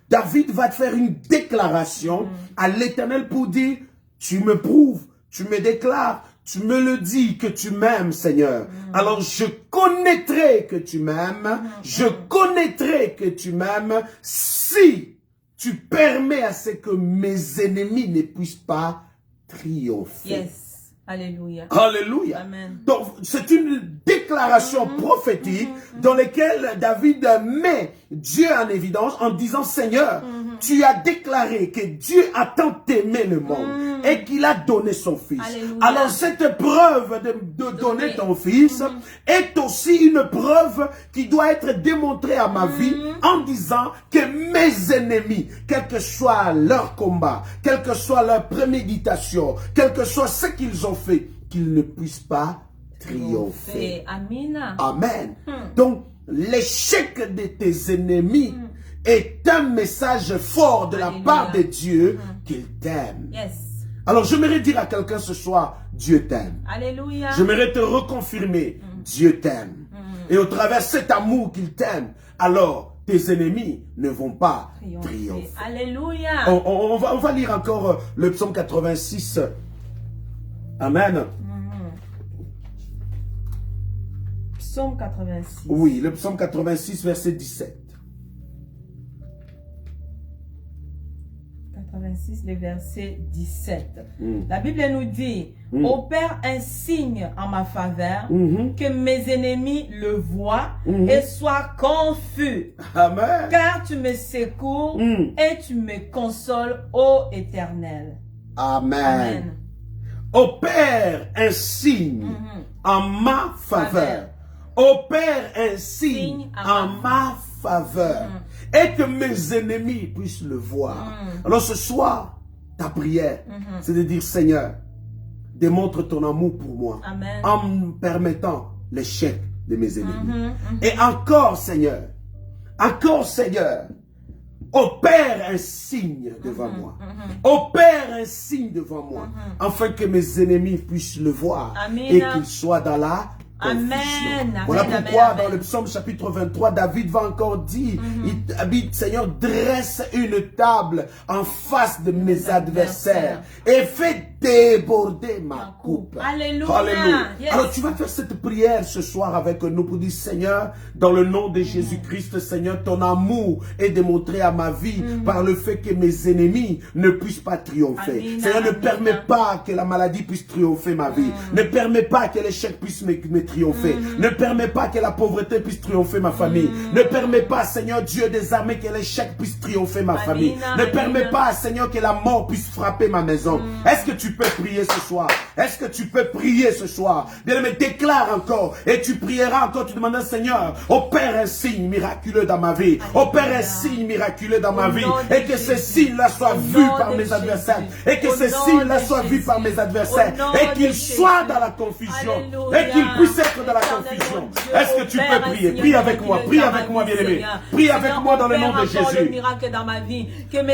A: David va te faire une déclaration à l'Éternel pour dire, tu me prouves, tu me déclares, tu me le dis que tu m'aimes, Seigneur. Alors, je connaîtrai que tu m'aimes. Je connaîtrai que tu m'aimes si tu permets à ce que mes ennemis ne puissent pas triompher.
B: Yes. Alléluia.
A: Alléluia.
B: Amen.
A: Donc, c'est une déclaration déclarations prophétiques dans lesquelles David met Dieu en évidence en disant, Seigneur, tu as déclaré que Dieu a tant aimé le monde et qu'il a donné son Fils.
B: Alléluia.
A: Alors cette preuve de donner ton Fils est aussi une preuve qui doit être démontrée à ma vie en disant que mes ennemis, quel que soit leur combat, quelle que soit leur préméditation, quel que soit ce qu'ils ont fait, qu'ils ne puissent pas triompher.
B: Amen.
A: Amen. Donc, l'échec de tes ennemis est un message fort de la part de Dieu qu'il t'aime.
B: Yes.
A: Alors, j'aimerais dire à quelqu'un ce soir, Dieu t'aime.
B: Alléluia.
A: J'aimerais te reconfirmer, Dieu t'aime. Et au travers de cet amour qu'il t'aime, alors tes ennemis ne vont pas triompher.
B: Alléluia.
A: On va lire encore le psaume 86. Amen.
B: Psaume 86.
A: Oui, le psaume 86, verset 17.
B: 86, le verset 17. La Bible nous dit, opère un signe en ma faveur, que mes ennemis le voient et soient confus.
A: Amen.
B: Car tu me secours et tu me consoles, ô Éternel.
A: Amen.
B: Amen.
A: Opère un signe en ma faveur. Opère un signe en ma faveur. Et que mes ennemis puissent le voir. Alors ce soir, ta prière, c'est de dire, Seigneur, démontre ton amour pour moi.
B: Amen.
A: En me permettant l'échec de mes ennemis. Et encore, Seigneur, opère un signe devant moi. Opère un signe devant moi. Afin que mes ennemis puissent le voir.
B: Amen.
A: Et qu'ils soient dans la confusion.
B: Amen.
A: Voilà
B: Amen,
A: pourquoi
B: amen,
A: dans le psaume chapitre 23, David va encore dire, il habite, Seigneur, dresse une table en face de mes adversaires et fait déborder ma coupe.
B: Alléluia.
A: Alléluia.
B: Yes.
A: Alors tu vas faire cette prière ce soir avec nous pour dire, Seigneur, dans le nom de Jésus-Christ, Seigneur, ton amour est démontré à ma vie par le fait que mes ennemis ne puissent pas triompher.
B: Amen.
A: Seigneur, ne
B: Amen.
A: permets pas que la maladie puisse triompher ma vie. Ne permets pas que l'échec puisse me triompher. Ne permets pas que la pauvreté puisse triompher ma famille. Ne permets pas, Seigneur Dieu des armées, que l'échec puisse triompher ma famille. Ne permets pas, Seigneur, que la mort puisse frapper ma maison. Est-ce que tu peux prier ce soir? Est-ce que tu peux prier ce soir? Bien-aimé, déclare encore. Et tu prieras encore, tu demandes, Seigneur, opère un signe miraculeux dans ma vie. Opère un signe miraculeux dans ma vie. Et que ce signe-là soit vu par mes adversaires. Et que ce signe-là soit vu par mes adversaires. Et qu'il soit dans la confusion. Et qu'il puisse être dans la confusion. Est-ce que tu peux prier? Prie avec moi. Prie avec moi, bien-aimé. Prie avec moi dans le nom de Jésus.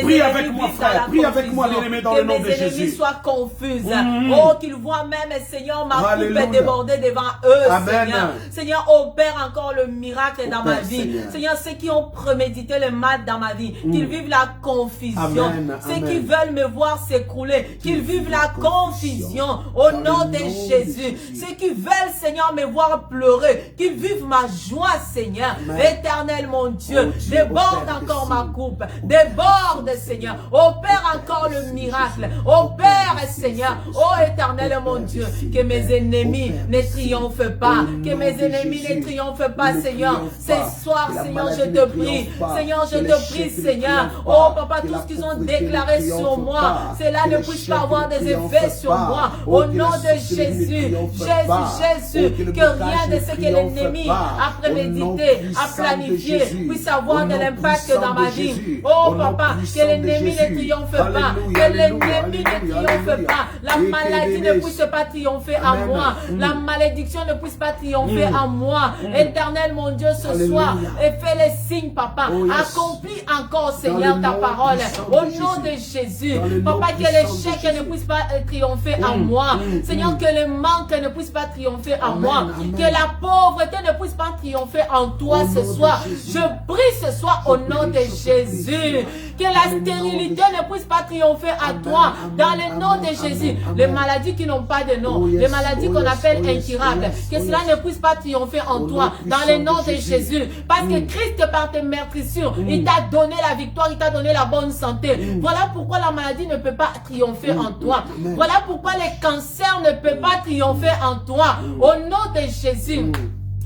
A: Prie avec moi, frère. Prie avec moi, bien-aimé, dans le nom de Jésus.
B: Que mes ennemis soient confus. Oh, qu'ils voient même, Seigneur, ma coupe est débordée devant eux, Seigneur. Seigneur, opère encore le miracle dans ma vie. Seigneur, ceux qui ont prémédité le mal dans ma vie, qu'ils vivent la confusion. Ceux qui veulent me voir s'écrouler, qu'ils vivent la confusion au nom de Jésus. Ceux qui veulent, Seigneur, me voir pleurer, qu'ils vivent ma joie, Seigneur. Éternel, mon Dieu, déborde encore ma coupe. Déborde, Seigneur. Opère encore le miracle. Opère, Seigneur. Oh, Éternel, mon Dieu, que mes ennemis ne triomphent pas. Que mes ennemis ne triomphent pas, Seigneur. Ce soir, Seigneur, je te prie. Seigneur, je te prie, Seigneur. Oh, Papa, tout ce qu'ils ont déclaré sur moi, cela ne puisse pas avoir des effets sur moi. Au nom de Jésus, Jésus, que rien de ce que l'ennemi a prémédité, a planifié, puisse avoir de l'impact dans ma vie. Oh, Papa, que l'ennemi ne triomphe pas. Que l'ennemi ne triomphe pas. La maladie ne puisse pas triompher en moi. La malédiction ne puisse pas triompher en moi. Éternel, mon Dieu, ce soir, et fais les signes, Papa. Accomplis encore, Seigneur, ta parole. Au nom de Jésus. Papa, que l'échec ne puisse pas triompher en moi. Seigneur, que le manque ne puisse pas triompher en moi. Que la pauvreté ne puisse pas triompher en toi ce soir. Je prie ce soir au nom de Jésus. Que la stérilité ne puisse pas triompher à toi. Dans le nom de Jésus. Les maladies qui n'ont pas de nom. Les maladies qu'on appelle incurables. Que cela ne puisse pas triompher en toi. Dans le nom de Jésus. Parce que Christ, par tes meurtrissures, il t'a donné la victoire. Il t'a donné la bonne santé. Voilà pourquoi la maladie ne peut pas triompher en toi. Voilà pourquoi les cancers ne peuvent pas triompher en toi. Au nom de Jésus.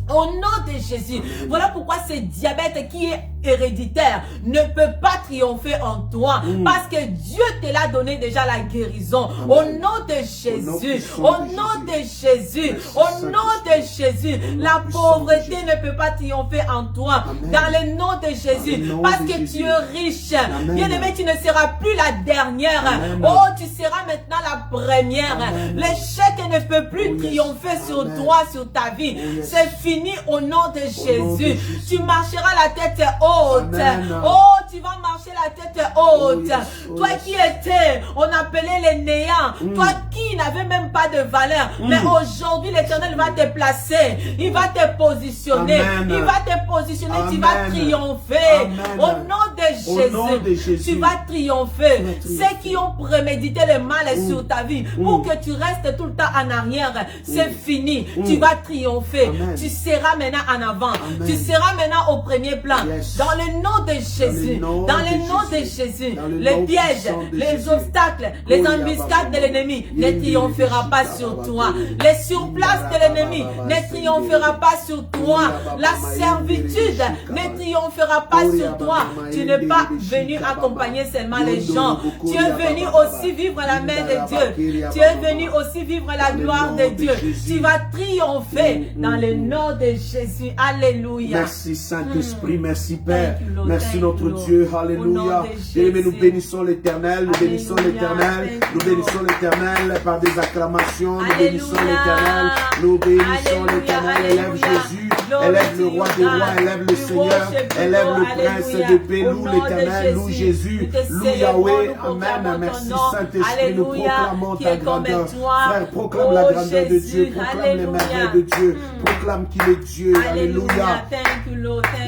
B: Au nom de Jésus. Voilà pourquoi ce diabète qui est héréditaire ne peut pas triompher en toi. Parce que Dieu te l'a donné déjà la guérison. Amen. Au nom de Jésus. Au nom de Jésus. Au nom de Jésus. La pauvreté ne peut pas triompher en toi. Amen. Dans le nom de Jésus. Parce que tu es riche. Bien-aimé, tu ne seras plus la dernière. Amen. Oh, tu seras maintenant la première. L'échec ne peut plus triompher sur toi, sur ta vie. C'est fini au nom de Jésus. Tu marcheras la tête haute. Amen. Oh, tu vas marcher la tête haute. Toi qui étais, on appelait les néants. Toi qui n'avais même pas de valeur. Mais aujourd'hui, l'Éternel va te placer. Il va te positionner. Amen. Il va te positionner. Amen. Tu vas triompher. Amen. Au nom de Jésus. Tu vas triompher. Ceux qui ont prémédité le mal sur ta vie, pour que tu restes tout le temps en arrière, c'est fini. Tu vas triompher. Amen. Tu seras maintenant en avant. Amen. Tu seras maintenant au premier plan. Yes. Dans le nom de Jésus. Dans le nom de Jésus. Les pièges, les obstacles, les embuscades de l'ennemi ne triompheront pas sur toi. Les surplaces de l'ennemi ne triomphera pas sur toi. La servitude ne triomphera pas sur toi. Tu n'es pas venu accompagner seulement les gens. Tu es venu aussi vivre la main de Dieu. Tu es venu aussi vivre la gloire de Dieu. Tu vas triompher dans le nom de Jésus. Alléluia.
A: Merci Saint-Esprit, merci Père. Merci notre Dieu. Alléluia. Bien-aimés, nous bénissons l'Éternel. Nous bénissons l'Éternel. Nous bénissons l'Éternel par des acclamations. Nous bénissons l'Éternel. Nous bénissons l'Éternel. Élève Jésus. Élève le roi des rois. Élève le Seigneur. Élève le prince de paix. Loue l'Éternel. Loue Jésus. Loue Yahweh. Amen. Merci Saint-Esprit. Nous proclamons ta grandeur. Frère, proclame la grandeur de Dieu. Proclame les merveilles de Dieu. Proclame qu'il est Dieu. Alléluia.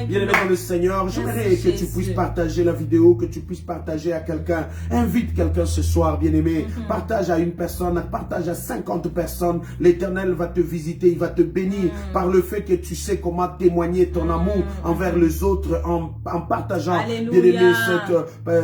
A: Bien-aimé dans le Seigneur, j'aimerais que tu puisses partager la vidéo, que tu puisses partager à quelqu'un. Invite quelqu'un ce soir, bien-aimé. Partage à une personne, partage à 50 personnes. L'Éternel va te visiter, il va te bénir par le fait que tu sais comment témoigner ton amour envers les autres en partageant, bien-aimé,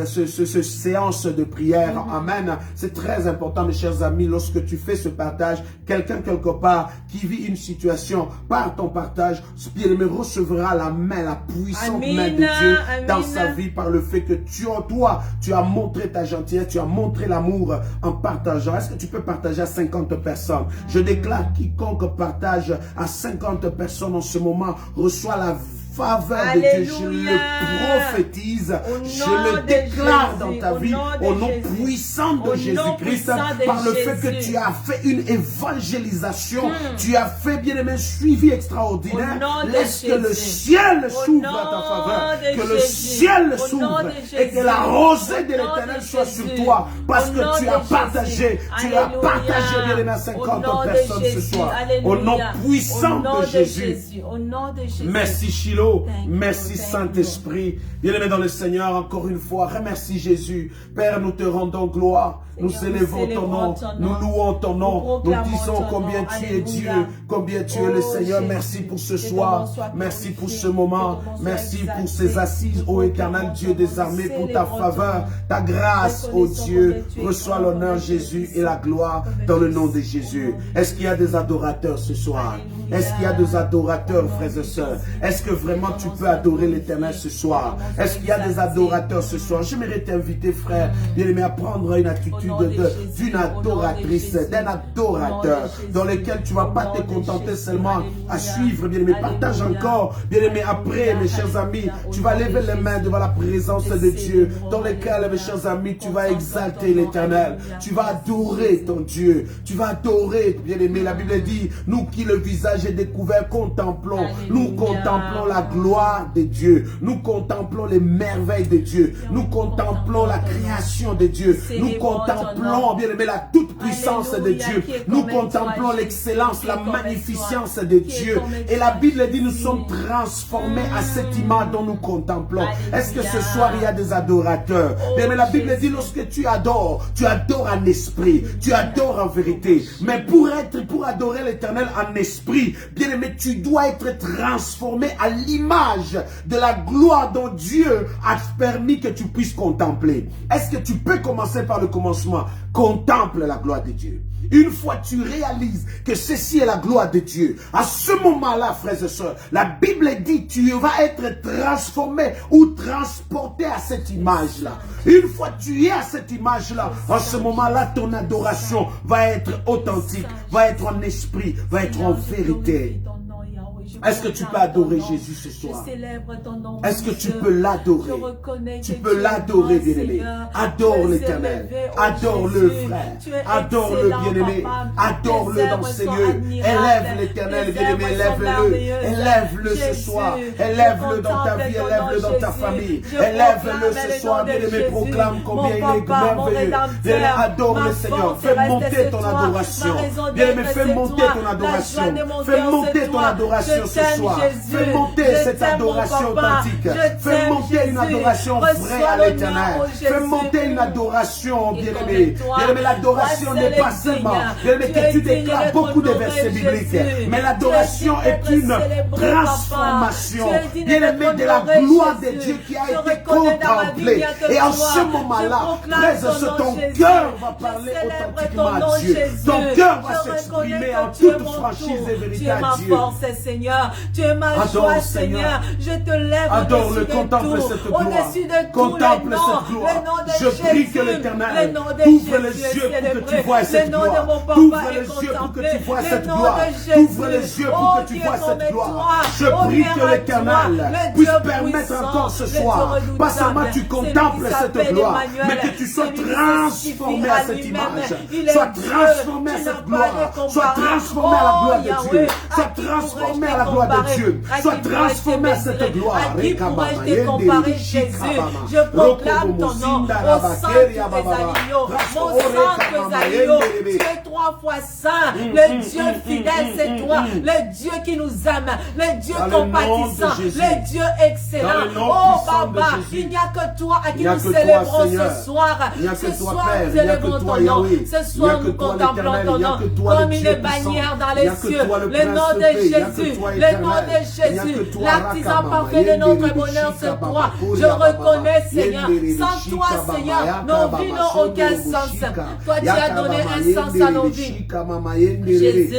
A: cette séance de prière. Amen. C'est très important, mes chers amis, lorsque tu fais ce partage, quelqu'un quelque part qui vit une situation, par ton partage, bien-aimé, recevra la main, la puissante main de Dieu dans sa vie par le fait que tu as montré ta gentillesse, tu as montré l'amour en partageant. Est-ce que tu peux partager à 50 personnes? Je déclare quiconque partage à 50 personnes en ce moment reçoit la faveur de Dieu, je le prophétise, je le déclare dans ta vie au nom puissant de Jésus-Christ, par le fait que tu as fait une évangélisation, tu as fait, bien aimé, un suivi extraordinaire. Laisse que le ciel s'ouvre à ta faveur, que le ciel s'ouvre et que la rosée de l'Éternel soit sur toi, parce que tu as partagé, bien aimé, à 50 personnes ce soir, au nom puissant de Jésus. Merci Shiloh. Merci Saint-Esprit. Bien-aimé dans le Seigneur, encore une fois, remercie Jésus. Père, nous te rendons gloire. Nous élevons ton nom, nous louons ton nom, nous disons combien tu es Dieu, combien tu es le Seigneur. Merci pour ce soir, merci pour ce moment, merci pour ces assises, ô éternel Dieu des armées, pour ta faveur, ta grâce, ô Dieu. Reçois l'honneur Jésus et la gloire dans le nom de Jésus. Est-ce qu'il y a des adorateurs ce soir? Est-ce qu'il y a des adorateurs, frères et sœurs? Est-ce que vraiment tu peux adorer l'Éternel ce soir? Est-ce qu'il y a des adorateurs ce soir? J'aimerais t'inviter, frère, bien-aimé, à prendre une attitude d'une adoratrice, d'un adorateur, dans lequel tu ne vas pas te contenter seulement à suivre, bien-aimé. Partage encore, bien-aimé, après, mes chers amis, tu vas lever les mains devant la présence de Dieu, dans lequel, mes chers amis, tu vas exalter l'Éternel, tu vas adorer ton Dieu, tu vas adorer, bien-aimé. La Bible dit, nous qui le visage est découvert, contemplons, nous contemplons la gloire de Dieu, nous contemplons les merveilles de Dieu, nous contemplons la création de Dieu, nous contemplons, bien aimé, la toute-puissance de Dieu, nous contemplons l'excellence, la magnificence de Dieu, et la Bible dit, nous sommes transformés à cette image dont nous contemplons. Est-ce que ce soir il y a des adorateurs? Bien aimé, la Bible dit, lorsque tu adores en esprit, tu adores en vérité, mais pour adorer l'Éternel en esprit, bien aimé, tu dois être transformé à l'image de la gloire dont Dieu a permis que tu puisses contempler. Est-ce que tu peux commencer par le commencement? contemple la gloire de Dieu. Une fois tu réalises que ceci est la gloire de Dieu, à ce moment-là, frères et sœurs, la Bible dit tu vas être transformé ou transporté à cette image-là. Une fois tu es à cette image-là, à ce moment-là, ton adoration va être authentique, va être en esprit, va être en vérité. Est-ce que tu peux adorer Jésus ce soir? Est-ce que tu peux l'adorer? Tu peux l'adorer, bien-aimé. Adore l'Éternel. Adore-le, frère. Adore-le, bien-aimé. Adore-le dans ses lieux. Élève l'Éternel, bien-aimé. Élève-le. Élève-le ce soir. Élève-le dans ta vie. Élève-le dans ta famille. Élève-le ce soir, bien-aimé. Proclame combien il est merveilleux. Bien-aimé, adore le Seigneur. Fais monter ton adoration. Bien-aimé, fais monter ton adoration. Fais monter ton adoration ce soir. Fais monter cette adoration authentique. Fais monter une adoration vraie à l'Éternel. Fais monter une adoration, bien-aimé. Bien-aimé, l'adoration n'est pas seulement, bien-aimé, que tu déclares beaucoup de versets bibliques, mais l'adoration est une transformation, bien-aimé, de la gloire de Dieu qui a été contemplée. Et en ce moment-là, frère, ton cœur va parler authentiquement à Dieu. Ton cœur va s'exprimer en toute franchise et vérité à Dieu.
B: Tu es ma joie, Seigneur. Je te lève
A: au-dessus de tout, au-dessus de tout le nom de Jésus. Je prie que l'Éternel ouvre les yeux pour que tu vois cette gloire. Ouvre les yeux pour que tu vois cette gloire. Ouvre les yeux pour que tu vois cette gloire. Je prie que l'Éternel puisse permettre encore ce soir, pas seulement tu contemples cette gloire, mais que tu sois transformé à cette image. Sois transformé à cette gloire. Sois transformé à la gloire de Dieu. Sois transformé à la gloire de Dieu. Sois transformé à cette gloire.
B: À qui pourrais-je te comparer, Jésus? Je proclame ton nom au centre des agneaux. Mon centre des agneaux. Tu es 3 fois saint. Le Dieu fidèle, c'est toi. Le Dieu qui nous aime. Le Dieu compatissant. Le Dieu excellent. Oh, Baba, il n'y a que toi à qui nous célébrons ce soir. Ce soir, nous célébrons ton nom. Ce soir, nous contemplons ton nom comme une bannière dans les cieux. Le nom de Jésus. Le nom de Jésus, l'artisan parfait de notre bonheur, c'est toi. Je reconnais, Seigneur, sans toi, Seigneur, nos vies n'ont aucun sens. Toi, tu as donné un sens à nos vies. Jésus,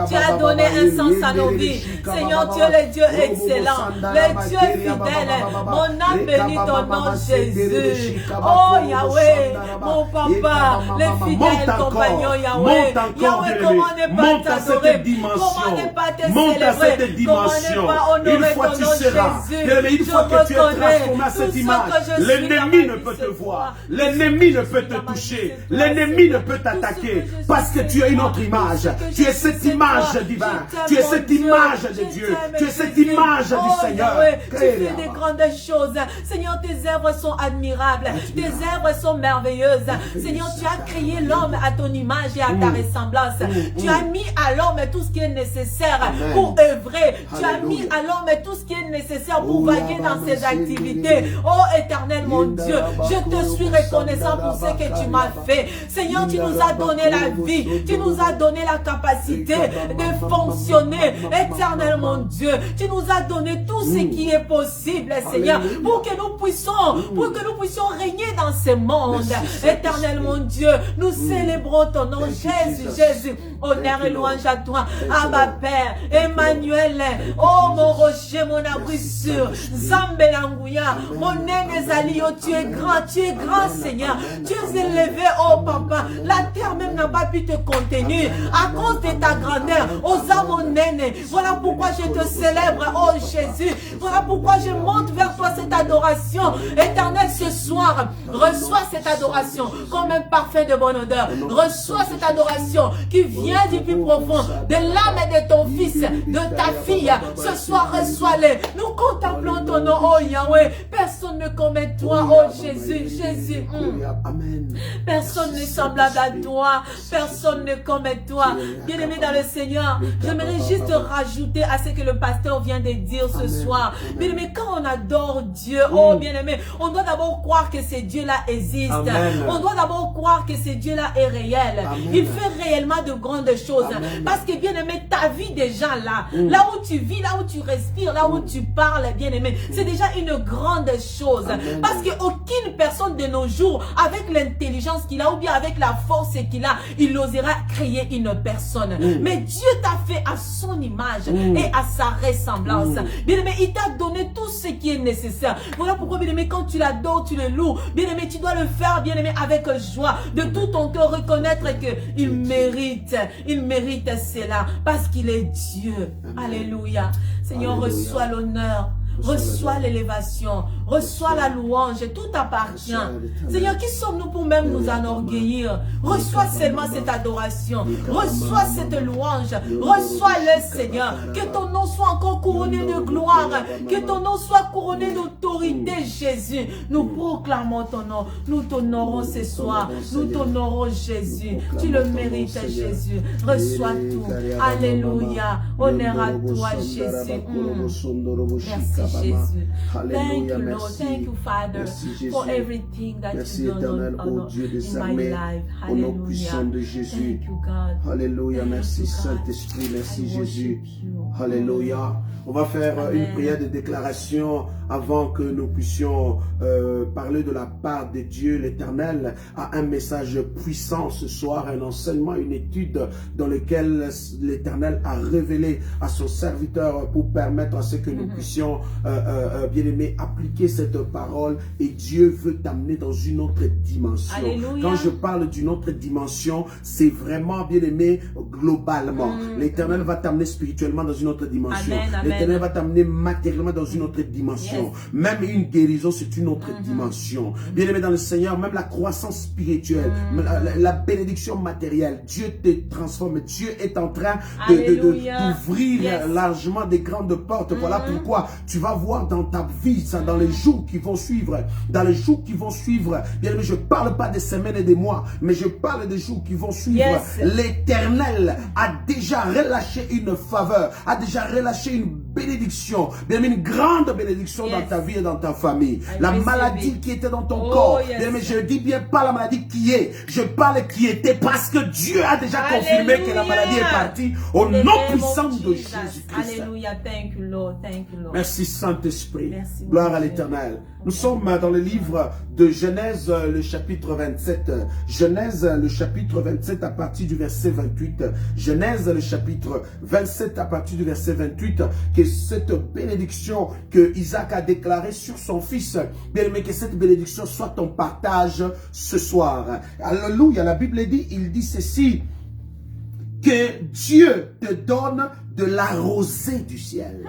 B: tu as donné un sens à nos vies. Seigneur, tu es le Dieu excellent, le Dieu fidèle. Mon âme bénit ton nom, Jésus. Oh, Yahweh, mon papa, le fidèle compagnon, Yahweh. Yahweh, comment ne pas t'adorer? Comment ne pas te célébrer?
A: Dimension. Une fois tu seras, une fois que tu es transformé à cette image, l'ennemi ne peut te voir, l'ennemi ne peut te toucher, l'ennemi ne peut t'attaquer parce que tu es une autre image. Tu es cette image divine, tu es cette image de Dieu, tu es cette image du Seigneur.
B: Tu fais des grandes choses. Seigneur, tes œuvres sont admirables, tes œuvres sont merveilleuses. Seigneur, tu as créé l'homme à ton image et à ta ressemblance. Tu as mis à l'homme tout ce qui est nécessaire pour œuvrer. Tu as mis à l'homme tout ce qui est nécessaire pour vaguer dans ses activités. Oh Éternel mon Dieu, je te suis reconnaissant pour ce que tu m'as fait. Seigneur, tu nous as donné la vie. Tu nous as donné la capacité de fonctionner. Éternel mon Dieu, tu nous as donné tout ce qui est possible, Seigneur, pour que nous puissions régner dans ce monde. Éternel mon Dieu, nous célébrons ton nom, Jésus, Jésus. Honneur et louange à toi, Abba Père, Emmanuel. Oh mon rocher, mon abri sûr, Zambelangouya, mon Nénézali, oh tu es grand Seigneur. Tu es élevé, oh Papa. La terre même n'a pas pu te contenir à cause de ta grandeur. Osa mon Néné. Voilà pourquoi je te célèbre, oh Jésus. Voilà pourquoi je monte vers toi cette adoration. Éternel, ce soir, reçois cette adoration comme un parfum de bonne odeur. Reçois cette adoration qui vient du plus profond de l'âme de ton fils, de ta fille. Ce soir, reçois-les. Nous contemplons ton nom, oh Yahweh. Personne ne commet toi, oh Jésus, Jésus. Personne n'est semblable à toi. Personne ne commet toi. Bien-aimé dans le Seigneur, j'aimerais juste rajouter à ce que le pasteur vient de dire ce soir. Seigneur. Bien-aimé, quand on adore Dieu, oh bien-aimé, on doit d'abord croire que ce Dieu-là existe.
A: Amen.
B: On doit d'abord croire que ce Dieu-là est réel.
A: Amen.
B: Il fait réellement de grandes choses.
A: Amen.
B: Parce que bien-aimé, ta vie déjà là, là où tu vis, là où tu respires, là où tu parles, bien-aimé, c'est déjà une grande chose.
A: Amen.
B: Parce qu'aucune personne de nos jours, avec l'intelligence qu'il a ou bien avec la force qu'il a, il osera créer une personne. Mais Dieu t'a fait à son image et à sa ressemblance. Bien-aimé, il t'a donné tout ce qui est nécessaire. Voilà pourquoi, bien-aimé, quand tu l'adores, tu le loues. Bien-aimé, tu dois le faire, bien-aimé, avec joie. De tout ton cœur, reconnaître qu'il mérite cela. Parce qu'il est Dieu. Amen. Alléluia. Seigneur, Alléluia. Reçois l'honneur. Reçois l'élévation, reçois la louange, tout appartient. Seigneur, qui sommes-nous pour même nous enorgueillir? Reçois seulement cette adoration, reçois cette louange, reçois-le Seigneur. Que ton nom soit encore couronné de gloire, que ton nom soit couronné d'autorité Jésus. Nous proclamons ton nom, nous t'honorons ce soir, nous t'honorons Jésus. Tu le mérites Jésus, reçois tout. Alléluia, honneur à toi Jésus. Merci. Jesus. Thank you, Lord. Thank you, Father, for everything that you've done in my life. Hallelujah. Thank you, God.
A: Alléluia. Merci, Saint-Esprit. Merci, Jésus. Alléluia. On va faire une prière de déclaration avant que nous puissions parler de la part de Dieu l'Éternel, à un message puissant ce soir, un enseignement, une étude dans lequel l'Éternel a révélé à son serviteur pour permettre à ce que nous puissions, bien aimé, appliquer cette parole. Et Dieu veut t'amener dans une autre dimension.
B: Alléluia.
A: Quand je parle d'une autre dimension, c'est vraiment, bien aimé, globalement. L'Éternel va t'amener spirituellement dans une autre dimension. L'Éternel va t'amener matériellement dans une autre dimension. Yes. Même une guérison, c'est une autre dimension. Bien aimé dans le Seigneur, même la croissance spirituelle, la bénédiction matérielle, Dieu te transforme. Dieu est en train d'ouvrir largement des grandes portes. Voilà pourquoi tu vas voir dans ta vie, ça, dans les jours qui vont suivre, bien aimé, je ne parle pas des semaines et des mois, mais je parle des jours qui vont suivre. Yes. L'Éternel a déjà relâché une faveur, a déjà relâché une bénédiction, bien aimé, une grande bénédiction dans ta vie et dans ta famille. La maladie qui était dans ton corps, bien aimé, je dis bien pas la maladie qui est, je parle qui était, parce que Dieu a déjà confirmé que la maladie est partie au nom puissant de Jésus-Christ.
B: Alléluia. Thank you, Lord. Thank you, Lord.
A: Merci Saint-Esprit. Gloire à l'Éternel. Nous sommes dans le livre de Genèse, le chapitre 27. Genèse, le chapitre 27 à partir du verset 28. Genèse, le chapitre 27 à partir du verset 28. Que cette bénédiction que Isaac a déclarée sur son fils, bien aimé, que cette bénédiction soit ton partage ce soir. Alléluia. La Bible dit, il dit ceci, que Dieu te donne de la rosée du ciel.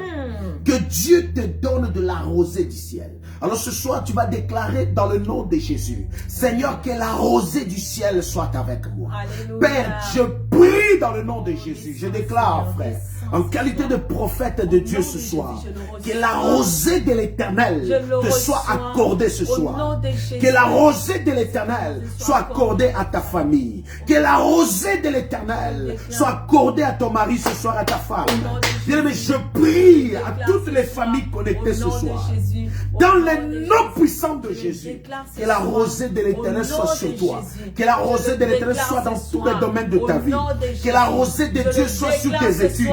A: Que Dieu te donne de la rosée du ciel. Alors ce soir, tu vas déclarer dans le nom de Jésus, Seigneur, que la rosée du ciel soit avec moi. Alléluia. Père, je prie dans le nom de Jésus. Je déclare, frère, en qualité de prophète de Dieu ce soir, que la rosée de l'Éternel te soit accordée ce soir. Que la rosée de l'Éternel soit accordée à ta famille. Que la rosée de l'Éternel soit accordée à ton mari ce soir, à ta femme. Bien aimé, je prie à toutes les familles connectées ce soir. Dans le nom puissant de Jésus, que la rosée de l'Éternel soit sur toi. Que la rosée de l'Éternel soit dans tous les domaines de ta vie. Que la rosée de Dieu soit sur tes études.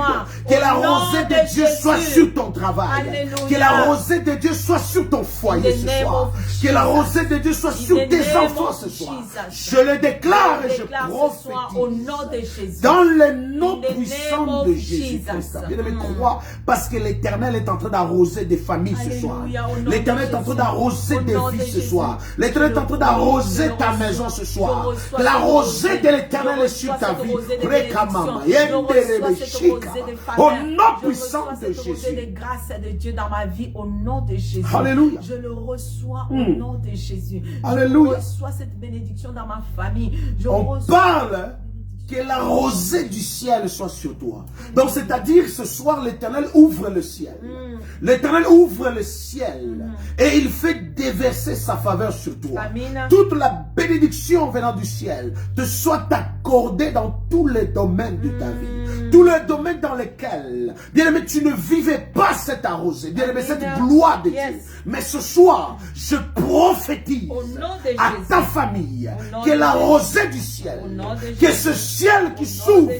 A: Que la rosée de Dieu soit sur ton travail. Que la rosée de Dieu soit sur ton foyer ce soir. Que la rosée de Dieu soit sur tes enfants ce soir. Je le déclare et je prophétise. Dans le nom puissant de Jésus-Christ. Bien-aimé, crois, parce que l'Éternel est en train d'arroser des familles ce soir. L'Éternel est en train d'arroser des vies ce soir. L'Éternel est en train d'arroser ta maison ce soir. Que la rosée de l'Éternel est sur ta vie. Au nom puissant de Jésus.
B: Des grâces de Dieu dans ma vie au nom de Jésus.
A: Alléluia.
B: Je le reçois au nom de Jésus.
A: Alléluia.
B: Je reçois cette bénédiction dans ma famille.
A: On parle que la rosée du ciel soit sur toi. Donc, c'est-à-dire, ce soir, l'Éternel ouvre le ciel. L'Éternel ouvre le ciel et il fait déverser sa faveur sur toi. Amen. Toute la bénédiction venant du ciel te soit accordée dans tous les domaines de ta vie. tous les domaines dans lesquels, bien-aimé, tu ne vivais pas cette arrosée, bien-aimé, cette gloire de Dieu. Mais ce soir, je prophétise à ta famille que la rosée du ciel, que ce ciel qui s'ouvre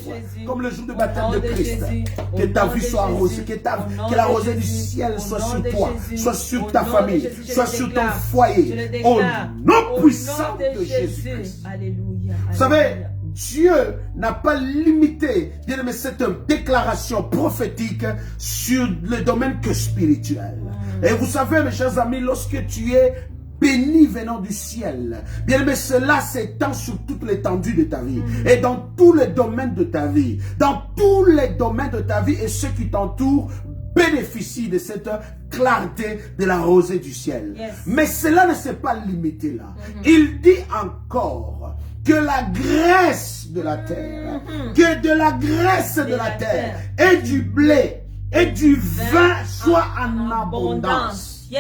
A: comme le jour de baptême de Christ, que ta vie soit arrosée, que la rosée du ciel soit sur toi, soit sur ta famille, soit sur ton foyer, au nom puissant de Jésus-Christ. Vous savez, Dieu n'a pas limité, bien aimé, cette déclaration prophétique sur le domaine que spirituel. Et vous savez, mes chers amis, lorsque tu es béni venant du ciel, bien aimé, cela s'étend sur toute l'étendue de ta vie et dans tous les domaines de ta vie. Dans tous les domaines de ta vie, et ceux qui t'entourent bénéficient de cette clarté de la rosée du ciel. Mais cela ne s'est pas limité là. Il dit encore que la graisse de la terre, que de la graisse de la terre et du blé et du vin soient en abondance.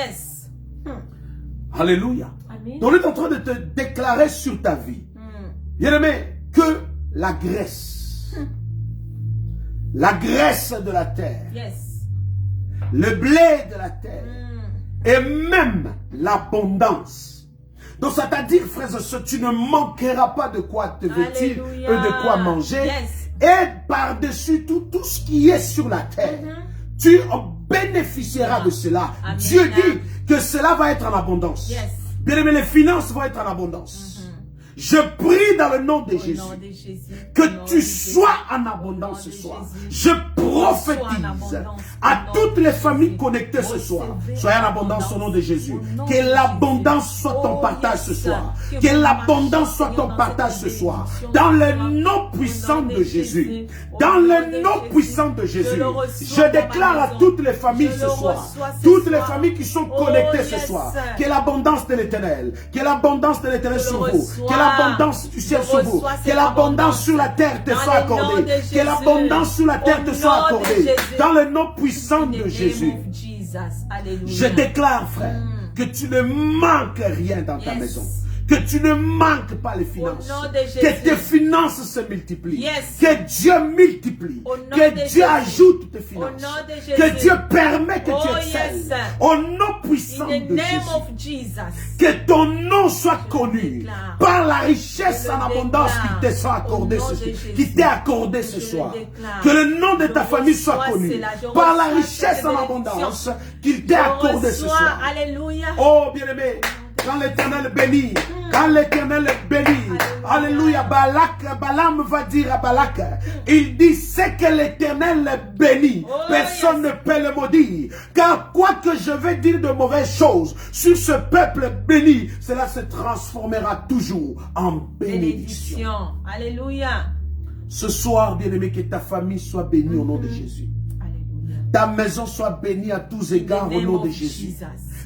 A: Alléluia. Donc, il est en train de te déclarer sur ta vie, bien-aimé, que la graisse de la terre, le blé de la terre et même l'abondance. Donc, c'est-à-dire, frères et sœurs, tu ne manqueras pas de quoi te vêtir et de quoi manger. Et par-dessus tout ce qui est sur la terre, tu bénéficieras de cela. Dieu dit que cela va être en abondance. Bien aimé, les finances vont être en abondance. Je prie dans le nom de Jésus que tu sois en abondance ce soir. Je prophétise à toutes les familles connectées ce soir. Soyez en abondance au nom de Jésus. Que l'abondance soit ton partage ce soir. Que l'abondance soit ton partage ce soir. Dans le nom puissant de Jésus. Dans le nom puissant de Jésus. Je déclare à toutes les familles ce soir. Toutes les familles qui sont connectées ce soir. Que l'abondance de l'Éternel. Que l'abondance de l'Éternel sur vous. Que l'abondance du ciel sur vous. Que l'abondance sur la terre te soit accordée. Que l'abondance sur la terre te soit accordée. Dans le nom puissant de Jésus. Je déclare, frère, que tu ne manques rien dans ta maison. Que tu ne manques pas les finances. Que tes finances se multiplient. Que Dieu multiplie. Que Dieu ajoute tes finances. Que Dieu permet que tu excelles. Au nom puissant de Jésus. Que ton nom soit connu par la richesse en abondance qui t'est accordée ce soir. Que le nom de ta famille soit connu par la richesse en abondance qu'il t'est accordée ce soir. Oh bien-aimé, quand l'Éternel bénit, alléluia, Balaam va dire à Balak, il dit, c'est que l'Éternel bénit, personne ne peut le maudire, car quoi que je vais dire de mauvaises choses sur ce peuple béni, cela se transformera toujours en bénédiction.
B: Alléluia.
A: Ce soir, bien-aimé, que ta famille soit bénie au nom de Jésus. Ta maison soit bénie à tous égards au nom de Jésus.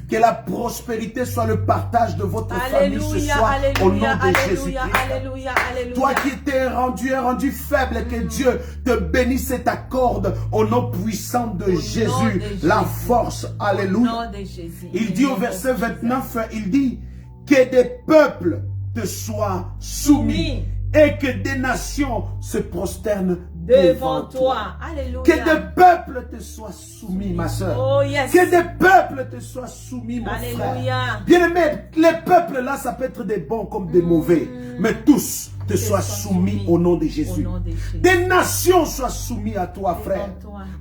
A: Que la prospérité soit le partage de votre famille ce soir au nom de Jésus-Christ. Toi qui t'es rendu faible, que Dieu te bénisse et t'accorde au nom puissant de Jésus la force. Alléluia. Il dit au verset 29, il dit que des peuples te soient soumis et que des nations se prosternent devant toi. Alléluia. Que des peuples te soient soumis, ma soeur. Que des peuples te soient soumis, mon frère. Bien aimé, les peuples là, ça peut être des bons comme des mauvais. Mais tous te soient soumis au nom de Jésus. Des nations soient soumises à toi, frère.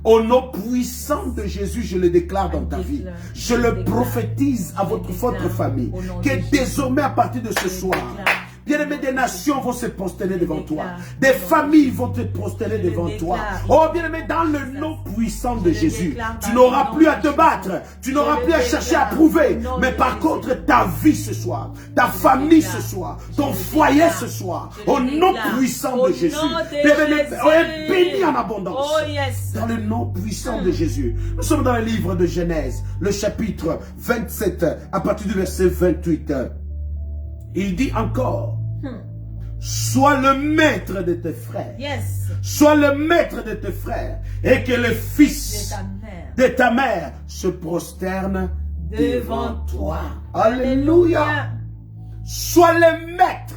A: Au nom puissant de Jésus, je le déclare dans ta vie. Je le prophétise à votre famille. Que désormais, à partir de ce soir, bien-aimé, des nations vont se prosterner devant toi. Des familles vont te prosterner devant toi. Oh, bien-aimé, dans le nom puissant de Jésus, tu n'auras plus à te battre. Tu n'auras plus à chercher à prouver. Mais par contre, ta vie ce soir, ta famille ce soir, ton foyer ce soir, au nom puissant de Jésus, est béni en abondance. Dans le nom puissant de Jésus. Nous sommes dans le livre de Genèse, le chapitre 27, à partir du verset 28. Il dit encore, sois le maître de tes frères. Sois le maître de tes frères. Et que le fils de ta mère se prosterne devant toi. Alléluia. Sois le maître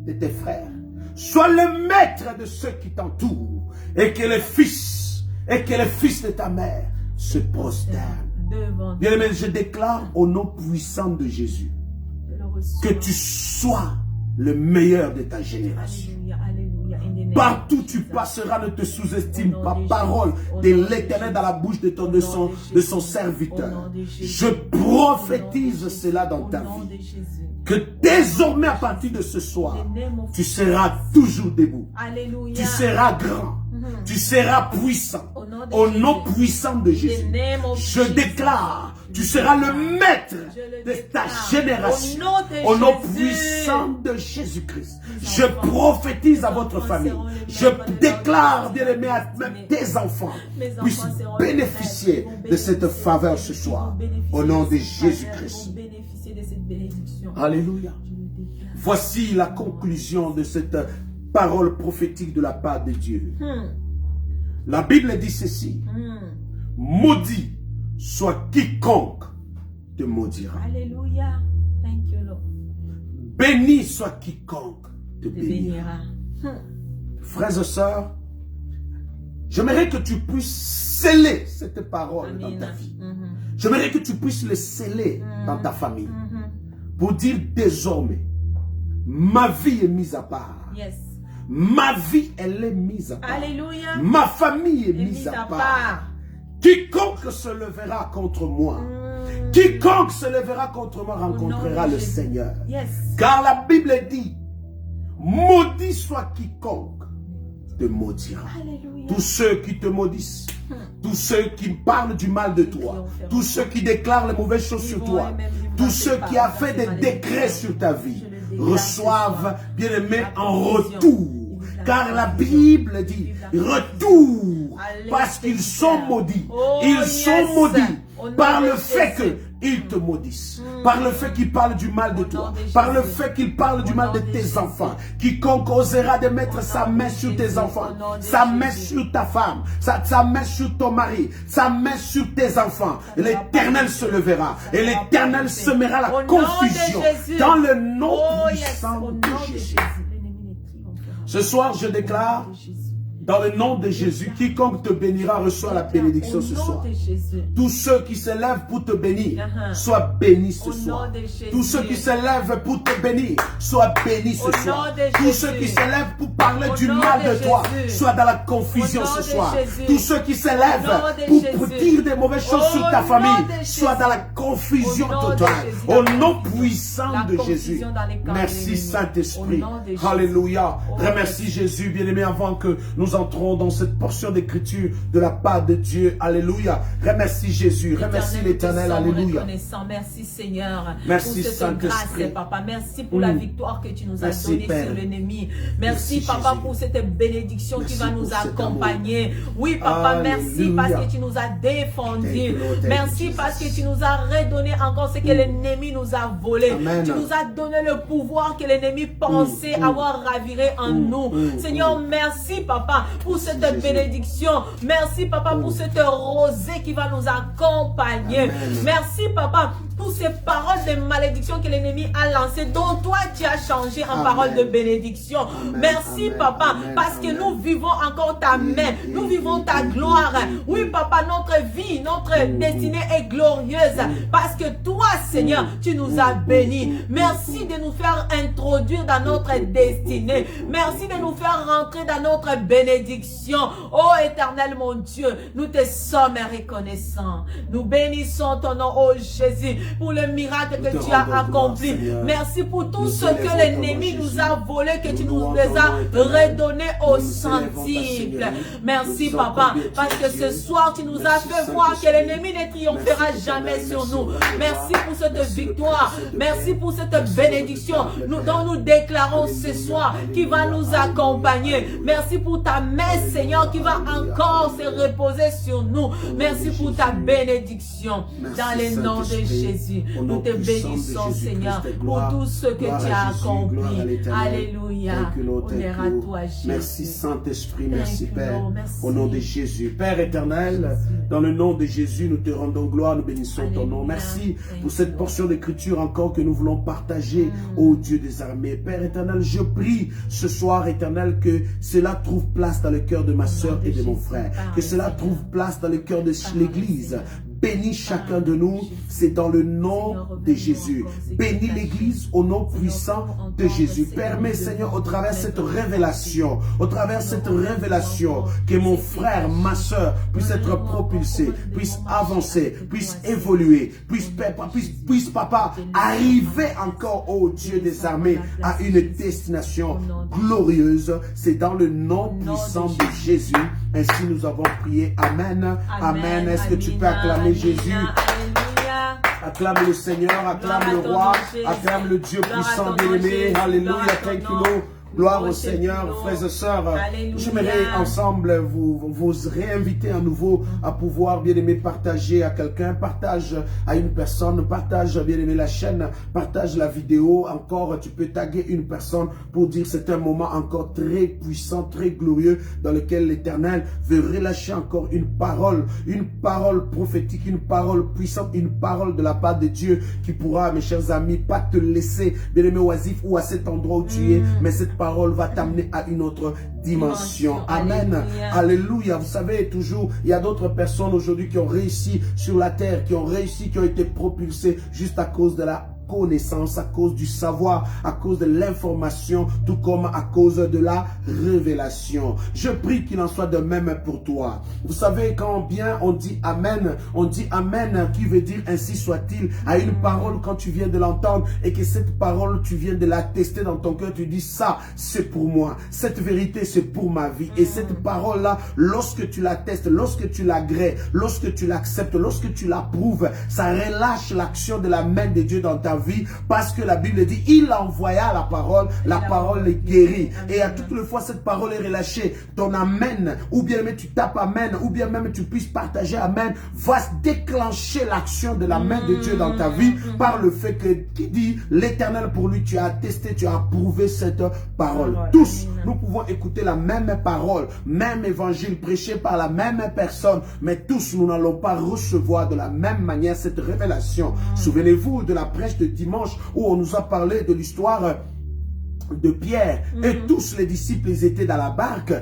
A: de tes frères. Sois le maître de ceux qui t'entourent. et que les fils de ta mère se prosternent. Bien-aimé, je déclare au nom puissant de Jésus que tu sois le meilleur de ta génération. Partout où tu passeras, ne te sous-estime pas. Parole de l'Éternel dans la bouche de son serviteur. Je prophétise cela dans ta vie. Que désormais, à partir de ce soir, tu seras toujours debout. Tu seras grand. Tu seras puissant. Au nom puissant de Jésus. Je déclare, tu seras le maître de ta génération. Au nom puissant de Jésus-Christ. Je prophétise à votre famille. Je déclare, bien-aimé, à même tes enfants puissent bénéficier de cette faveur ce soir. Au nom de Jésus-Christ. Alléluia. Voici la conclusion de cette parole prophétique de la part de Dieu. La Bible dit ceci. Maudit soit quiconque te maudira.
B: Alléluia. Thank you, Lord.
A: Béni soit quiconque te bénira. Frères et sœurs, j'aimerais que tu puisses sceller cette parole dans ta vie. J'aimerais que tu puisses le sceller dans ta famille. Pour dire désormais, ma vie est mise à part.
B: Yes.
A: Ma vie, elle est mise à part.
B: Alléluia.
A: Ma famille est mise à part. Quiconque se levera contre moi, quiconque se levera contre moi rencontrera le Seigneur.
B: Yes.
A: Car la Bible dit, maudit soit quiconque te maudira.
B: Alléluia.
A: Tous ceux qui te maudissent, tous ceux qui parlent du mal de toi, tous ceux qui déclarent les mauvaises choses sur toi, tous ceux qui ont fait des décrets sur ta vie, reçoivent, bien-aimé, en retour. Car la Bible dit, retour, parce qu'ils sont maudits. Ils sont maudits par le fait qu'ils te maudissent, par le fait qu'ils parlent du mal de toi, par le fait qu'ils parlent du mal de tes enfants. Quiconque osera de mettre sa main sur tes enfants, sa main sur ta femme, sa main sur ton mari, sa main sur tes enfants, l'Éternel se levera et l'Éternel semera la confusion dans le nom puissant de Jésus. Ce soir, je déclare, dans le nom de Jésus, quiconque te bénira reçoit la bénédiction ce soir. Tous ceux qui se lèvent pour te bénir, soient bénis ce soir. Tous ceux qui se lèvent pour te bénir, soient bénis ce soir. Tous ceux qui se lèvent pour parler du mal de toi, soient dans la confusion ce soir. Tous ceux qui se lèvent pour dire des mauvaises choses sur ta famille, soient dans la confusion totale. Au nom puissant de Jésus. Merci Saint-Esprit. Alléluia. Remercie Jésus, bien-aimé, avant que nous entrons dans cette portion d'écriture de la part de Dieu. Alléluia. Remercie Jésus. Remercie l'Éternel. Alléluia.
B: Merci Seigneur.
A: Merci
B: pour cette grâce, Papa. Merci pour la victoire que tu nous as donnée sur l'ennemi. Merci Papa pour cette bénédiction qui va nous accompagner. Oui Papa, merci parce que tu nous as défendus. Merci parce que tu nous as redonné encore ce que l'ennemi nous a volé. Tu nous as donné le pouvoir que l'ennemi pensait avoir raviré en nous. Seigneur, merci Papa pour cette bénédiction. Merci Papa pour cette rosée qui va nous accompagner. Merci Papa pour ces paroles de malédiction que l'ennemi a lancées, dont toi tu as changé en paroles de bénédiction. Merci Papa, parce que nous vivons encore ta main, nous vivons ta gloire. Oui Papa, notre vie, notre destinée est glorieuse, parce que toi Seigneur, tu nous as bénis. Merci de nous faire introduire dans notre destinée. Merci de nous faire rentrer dans notre bénédiction. Oh Éternel mon Dieu, nous te sommes reconnaissants. Nous bénissons ton nom, oh Jésus, pour le miracle que tu as accompli. Merci pour tout ce que l'ennemi nous a volé, que tu nous les as redonnés au centuple. Merci Papa, parce que ce soir tu nous as fait voir que l'ennemi ne triomphera jamais sur nous. Merci pour cette victoire. Merci pour cette bénédiction dont nous déclarons ce soir qui va nous accompagner. Merci pour ta main Seigneur qui va encore se reposer sur nous. Merci pour ta bénédiction dans le nom de Jésus. Jésus. Nous te bénissons, Seigneur, pour tout ce que tu as accompli. Alléluia. Honneur à toi, Jésus.
A: Merci, Saint-Esprit. Merci, Père. Au nom de Jésus. Père éternel, dans le nom de Jésus, nous te rendons gloire, nous bénissons ton nom. Merci pour cette portion d'écriture encore que nous voulons partager, ô Dieu des armées. Père éternel, je prie ce soir, éternel, que cela trouve place dans le cœur de ma soeur et de mon frère. Que cela trouve place dans le cœur de l'Église. Bénis chacun de nous, c'est dans le nom de Jésus. Bénis l'Église au nom puissant de Jésus. Permets, Seigneur, au travers de cette révélation, que mon frère, ma soeur puisse être propulsé, puisse avancer, puisse évoluer, puisse, papa, arriver encore, ô Dieu des armées, à une destination glorieuse. C'est dans le nom puissant de Jésus. Ainsi nous avons prié. Amen. Amen. Est-ce que tu peux acclamer Jésus? Acclame le Seigneur, acclame le roi, acclame le Dieu puissant bien-aimé. Alléluia. Thank you, Lord. Gloire au Seigneur, frères et sœurs. J'aimerais ensemble vous réinviter à nouveau à pouvoir, bien aimé, partager à quelqu'un, partage à une personne, partage, bien aimé, la chaîne, partage la vidéo. Encore, tu peux taguer une personne pour dire c'est un moment encore très puissant, très glorieux dans lequel l'Éternel veut relâcher encore une parole prophétique, une parole puissante, une parole de la part de Dieu qui pourra, mes chers amis, pas te laisser, bien aimé, oisif ou à cet endroit où tu es, mais cette parole va t'amener à une autre dimension. Amen. Alléluia. Vous savez, toujours, il y a d'autres personnes aujourd'hui qui ont réussi sur la terre, qui ont été propulsées juste à cause de la connaissance, à cause du savoir, à cause de l'information, tout comme à cause de la révélation. Je prie qu'il en soit de même pour toi. Vous savez, quand bien on dit Amen qui veut dire ainsi soit-il à une parole quand tu viens de l'entendre et que cette parole tu viens de la tester dans ton cœur, tu dis ça c'est pour moi, cette vérité c'est pour ma vie. Et cette parole là, lorsque tu la testes, lorsque tu l'agrées, lorsque tu l'acceptes, lorsque tu l'approuves, ça relâche l'action de la main de Dieu dans ta vie, parce que la Bible dit il envoya la parole est guérie. Et à toutes les fois cette parole est relâchée, ton amen, ou bien même tu tapes amen, ou bien même tu puisses partager amen, va déclencher l'action de la main de Dieu dans ta vie, par le fait que qui dit l'Éternel pour lui, tu as attesté, tu as approuvé cette parole. Tous nous pouvons écouter la même parole, même évangile prêché par la même personne, mais tous nous n'allons pas recevoir de la même manière cette révélation. Souvenez-vous de la prêche de dimanche où on nous a parlé de l'histoire de Pierre, et tous les disciples, ils étaient dans la barque,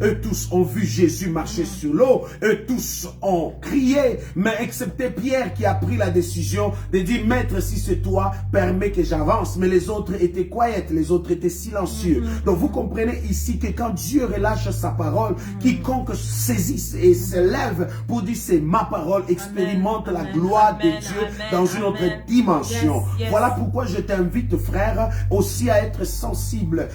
A: eux tous ont vu Jésus marcher sur l'eau, eux tous ont crié, mais excepté Pierre qui a pris la décision de dire, maître, si c'est toi, permets que j'avance. Mais les autres étaient quiet, les autres étaient silencieux. Donc vous comprenez ici que quand Dieu relâche sa parole, quiconque saisit et se lève pour dire c'est ma parole, expérimente la gloire de Dieu dans une autre dimension. Voilà pourquoi je t'invite, frère, aussi à être sensible,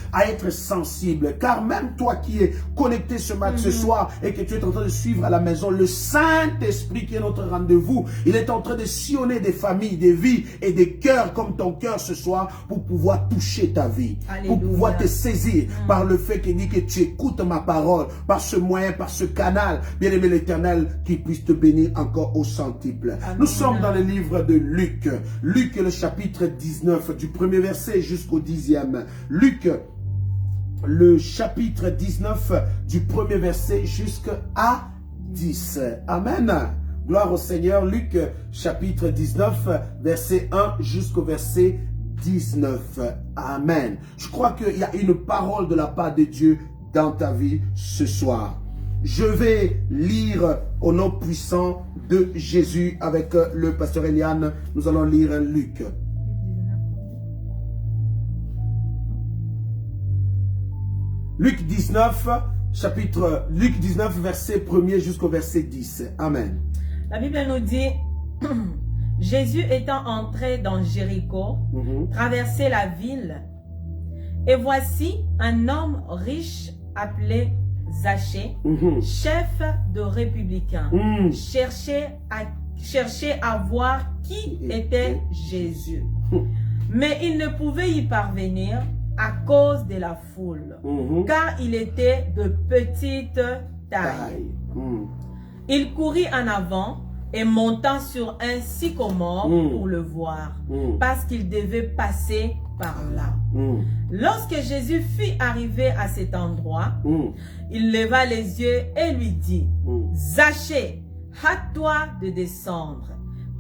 A: car même toi qui es connecté ce soir et que tu es en train de suivre à la maison, le Saint-Esprit qui est notre rendez-vous, il est en train de sillonner des familles, des vies et des cœurs comme ton cœur ce soir pour pouvoir toucher ta vie. Alléluia. Pour pouvoir te saisir par le fait qu'il dit que tu écoutes ma parole, par ce moyen, par ce canal. Bien-aimé l'Éternel, qu'il puisse te bénir encore au centuple. Nous sommes dans le livre de Luc. Luc, le chapitre 19, du premier verset jusqu'au 10e. Luc, le chapitre 19, du premier verset jusqu'à 10. Amen. Gloire au Seigneur. Luc, chapitre 19, verset 1 jusqu'au verset 19. Amen. Je crois qu'il y a une parole de la part de Dieu dans ta vie ce soir. Je vais lire au nom puissant de Jésus avec le pasteur Eliane. Nous allons lire Luc. Luc 19, Luc 19, verset 1er jusqu'au verset 10. Amen.
B: La Bible nous dit, Jésus étant entré dans Jéricho, traversait la ville, et voici un homme riche appelé Zachée, chef de républicains, cherchait à voir qui était Jésus. Mais il ne pouvait y parvenir à cause de la foule, car il était de petite taille. Il courut en avant, et montant sur un sycomore pour le voir, parce qu'il devait passer par là. Lorsque Jésus fut arrivé à cet endroit, il leva les yeux et lui dit, Zachée, hâte-toi de descendre,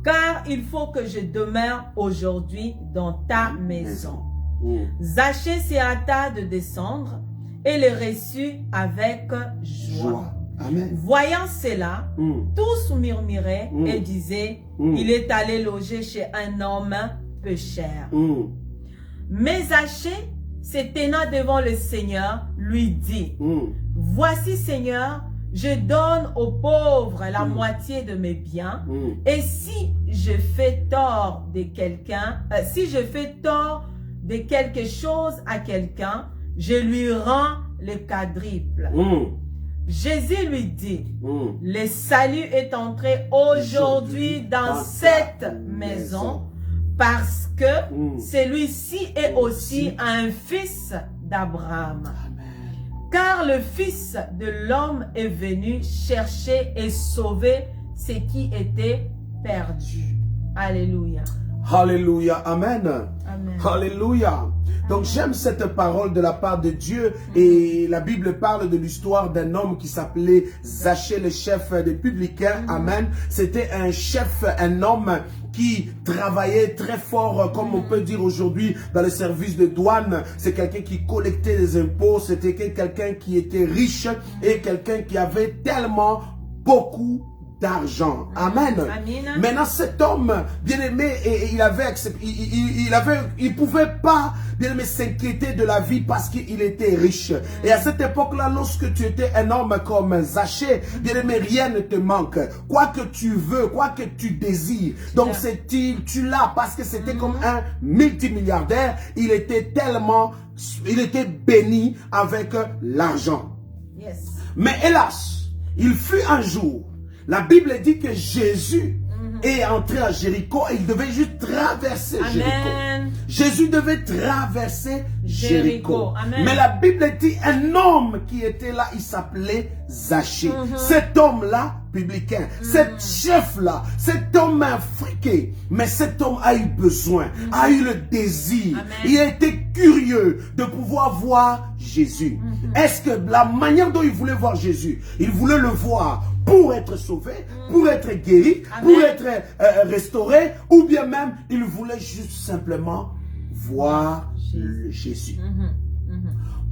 B: car il faut que je demeure aujourd'hui dans ta maison. Zachée se hâta de descendre et le reçut avec joie.
A: Amen.
B: Voyant cela, tous murmuraient et disaient, il est allé loger chez un homme pécheur. Mais Zachée, se tenant devant le Seigneur, lui dit, voici Seigneur, je donne aux pauvres la moitié de mes biens, et si je fais tort de quelqu'un, de quelque chose à quelqu'un, je lui rends le quadruple. Jésus lui dit, le salut est entré aujourd'hui dans cette maison, parce que celui-ci est aussi un fils d'Abraham. Car le Fils de l'homme est venu chercher et sauver ce qui était perdu. Alléluia.
A: Alléluia. Amen.
B: Amen.
A: Alléluia. Donc j'aime cette parole de la part de Dieu, et la Bible parle de l'histoire d'un homme qui s'appelait Zachée, le chef des publicains. Amen. C'était un chef, un homme qui travaillait très fort, comme on peut dire aujourd'hui, dans le service de douane. C'est quelqu'un qui collectait des impôts, c'était quelqu'un qui était riche et quelqu'un qui avait tellement beaucoup d'argent. Amen.
B: Amen.
A: Maintenant, cet homme, bien aimé, il pouvait pas, bien aimé, s'inquiéter de la vie parce qu'il était riche. Et à cette époque-là, lorsque tu étais un homme comme Zachée, bien aimé, rien ne te manque. Quoi que tu veux, quoi que tu désires. Donc, tu l'as parce que c'était comme un multimilliardaire. Il était béni avec l'argent.
B: Yes.
A: Mais hélas, il fut un jour, la Bible dit que Jésus est entré à Jéricho et il devait juste traverser Jéricho. Jésus devait traverser Jéricho. Mais la Bible dit un homme qui était là, il s'appelait Zachée. Cet homme-là, publicain, cet chef-là, cet homme friqué, mais cet homme a eu besoin, a eu le désir. Il a été curieux de pouvoir voir Jésus. Est-ce que la manière dont il voulait voir Jésus, il voulait le voir pour être sauvé, pour être guéri, pour être restauré, ou bien même il voulait juste simplement voir Jésus.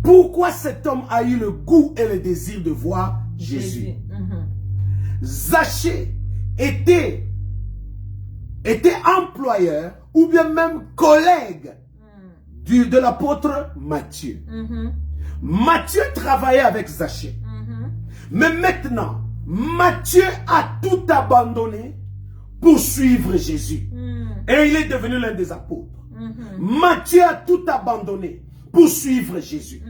A: Pourquoi cet homme a eu le goût et le désir de voir Jésus? Zachée était employeur ou bien même collègue de l'apôtre Matthieu. Matthieu travaillait avec Zachée. Mais maintenant, Matthieu a tout abandonné pour suivre Jésus. Et il est devenu l'un des apôtres. Matthieu a tout abandonné pour suivre Jésus.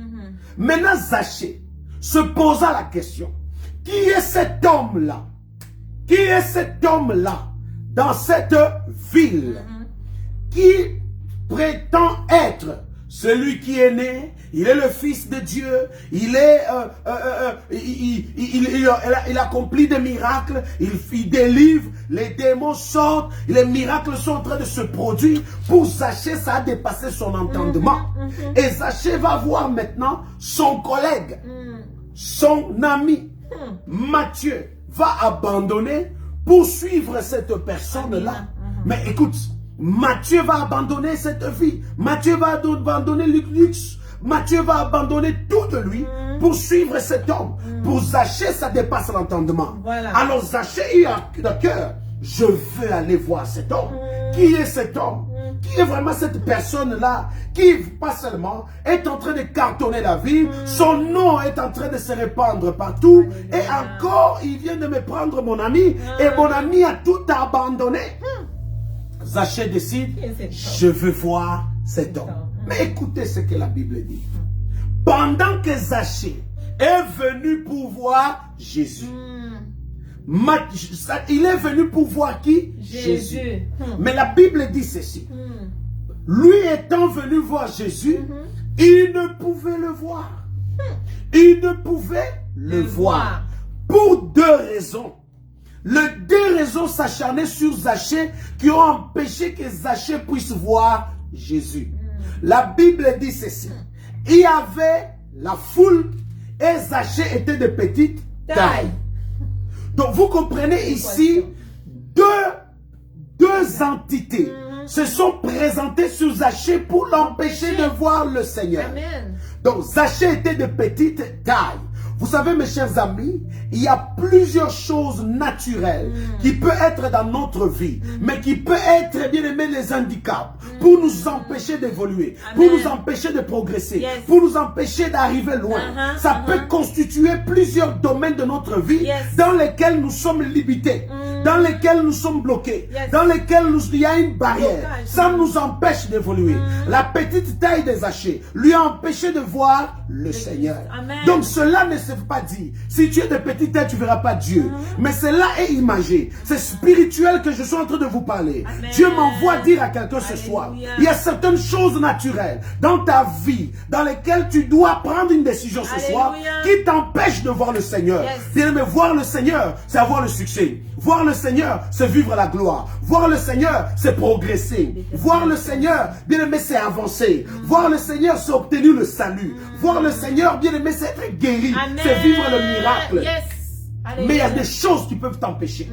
A: Maintenant, Zachée se posa la question, qui est cet homme-là? Qui est cet homme-là dans cette ville qui prétend être celui qui est né? Il est le Fils de Dieu, il accomplit des miracles, il délivre, les démons sortent, les miracles sont en train de se produire. Pour Zachée, ça a dépassé son entendement. Et Zachée va voir maintenant son collègue, son ami, Matthieu, va abandonner pour suivre cette personne-là. Mais écoute, Matthieu va abandonner cette vie, Matthieu va abandonner le luxe, Matthieu va abandonner tout de lui pour suivre cet homme. Pour Zachée, ça dépasse l'entendement. Alors Zachée a le cœur, je veux aller voir cet homme. Qui est cet homme? Qui est vraiment cette personne-là qui, pas seulement, est en train de cartonner la vie, son nom est en train de se répandre partout, et encore, il vient de me prendre mon ami, et mon ami a tout abandonné. Zachée décide, je veux voir cet homme. Mais écoutez ce que la Bible dit. Pendant que Zachée est venu pour voir Jésus, il est venu pour voir qui? Jésus. Mais la Bible dit ceci. Lui étant venu voir Jésus, il ne pouvait le voir. Il ne pouvait le voir. Pour deux raisons. les deux raisons s'acharnaient sur Zachée qui ont empêché que Zachée puisse voir Jésus. La Bible dit ceci. Il y avait la foule et Zachée était de petite taille. Donc vous comprenez ici, deux entités se sont présentées sur Zachée pour l'empêcher de voir le Seigneur.
B: Amen.
A: Donc Zachée était de petite taille. Vous savez, mes chers amis, il y a plusieurs choses naturelles qui peuvent être dans notre vie, mais qui peuvent être, bien aimé, les handicaps pour nous empêcher d'évoluer, pour nous empêcher de progresser, pour nous empêcher d'arriver loin. Ça peut constituer plusieurs domaines de notre vie dans lesquels nous sommes limités, dans lesquels nous sommes bloqués, dans lesquels il y a une barrière. Ça nous empêche d'évoluer. La petite taille de Zachée lui a empêché de voir le Seigneur. Donc cela ne se veut pas dire, si tu es de petite taille, tu ne verras pas Dieu. Mais cela est imagé. C'est spirituel que je suis en train de vous parler. Dieu m'envoie dire à quelqu'un ce soir, il y a certaines choses naturelles dans ta vie, dans lesquelles tu dois prendre une décision ce soir, qui t'empêche de voir le Seigneur. Bien aimé, voir le Seigneur, c'est avoir le succès. Voir le Seigneur, c'est vivre la gloire. Voir le Seigneur, c'est progresser. Voir le Seigneur, bien aimé, c'est avancer. Voir le Seigneur, c'est obtenir le salut. Voir le Seigneur, bien aimé, c'est être guéri. C'est vivre le miracle. Mais il y a des choses qui peuvent t'empêcher.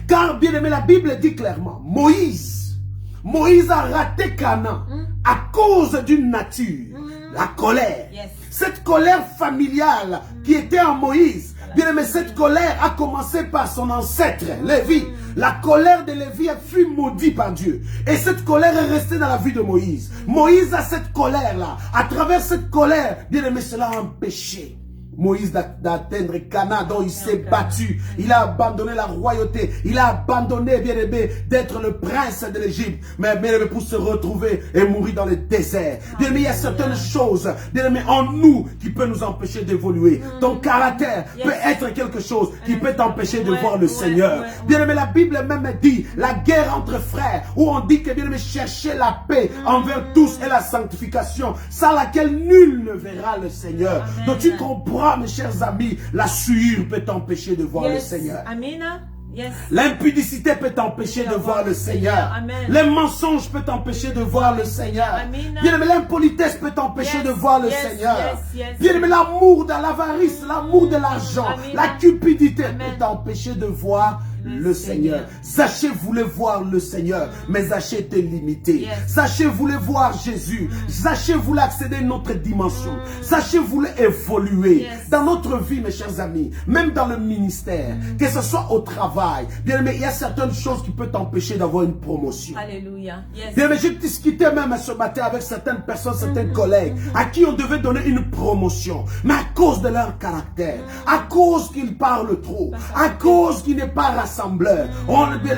A: Car, bien aimé, la Bible dit clairement, Moïse a raté Canaan à cause d'une nature, la colère. Cette colère familiale qui était en Moïse, bien aimé, cette colère a commencé par son ancêtre, Lévi. La colère de Lévi fut maudite par Dieu. Et cette colère est restée dans la vie de Moïse. Moïse a cette colère-là. À travers cette colère, bien aimé, cela a empêché Moïse d'atteindre Canaan, dont il s'est battu. Il a abandonné la royauté. Il a abandonné, bien aimé, d'être le prince de l'Égypte. Mais bien aimé, pour se retrouver et mourir dans le désert. Bien aimé, il y a certaines choses, bien aimé, en nous qui peut nous empêcher d'évoluer. Ton caractère peut être quelque chose qui peut t'empêcher de voir le Seigneur. Bien aimé, la Bible même dit, la guerre entre frères, où on dit que, bien aimé, chercher la paix envers tous et la sanctification, sans laquelle nul ne verra le Seigneur. Donc tu comprends, mes chers amis, la souillure peut t'empêcher de voir le Seigneur. L'impudicité peut t'empêcher de voir le Seigneur. Les mensonges peuvent t'empêcher de voir le Seigneur. Bien aimé, l'impolitesse peut t'empêcher de voir le Seigneur. Bien aimé, l'amour de l'avarice, l'amour de l'argent, la cupidité peut t'empêcher de voir le Seigneur. Zachée voulait voir le Seigneur, mais Zachée était limité. Zachée voulait voir Jésus. Zachée voulait accéder à une autre dimension. Zachée voulait évoluer. Dans notre vie, mes chers amis, même dans le ministère, que ce soit au travail, bien aimé, il y a certaines choses qui peuvent t'empêcher d'avoir une promotion.
B: Alléluia.
A: Bien aimé, j'ai discuté même ce matin avec certaines personnes, certains collègues, à qui on devait donner une promotion, mais à cause de leur caractère, à cause qu'ils parlent trop, à cause qu'ils n'est pas rassembleur,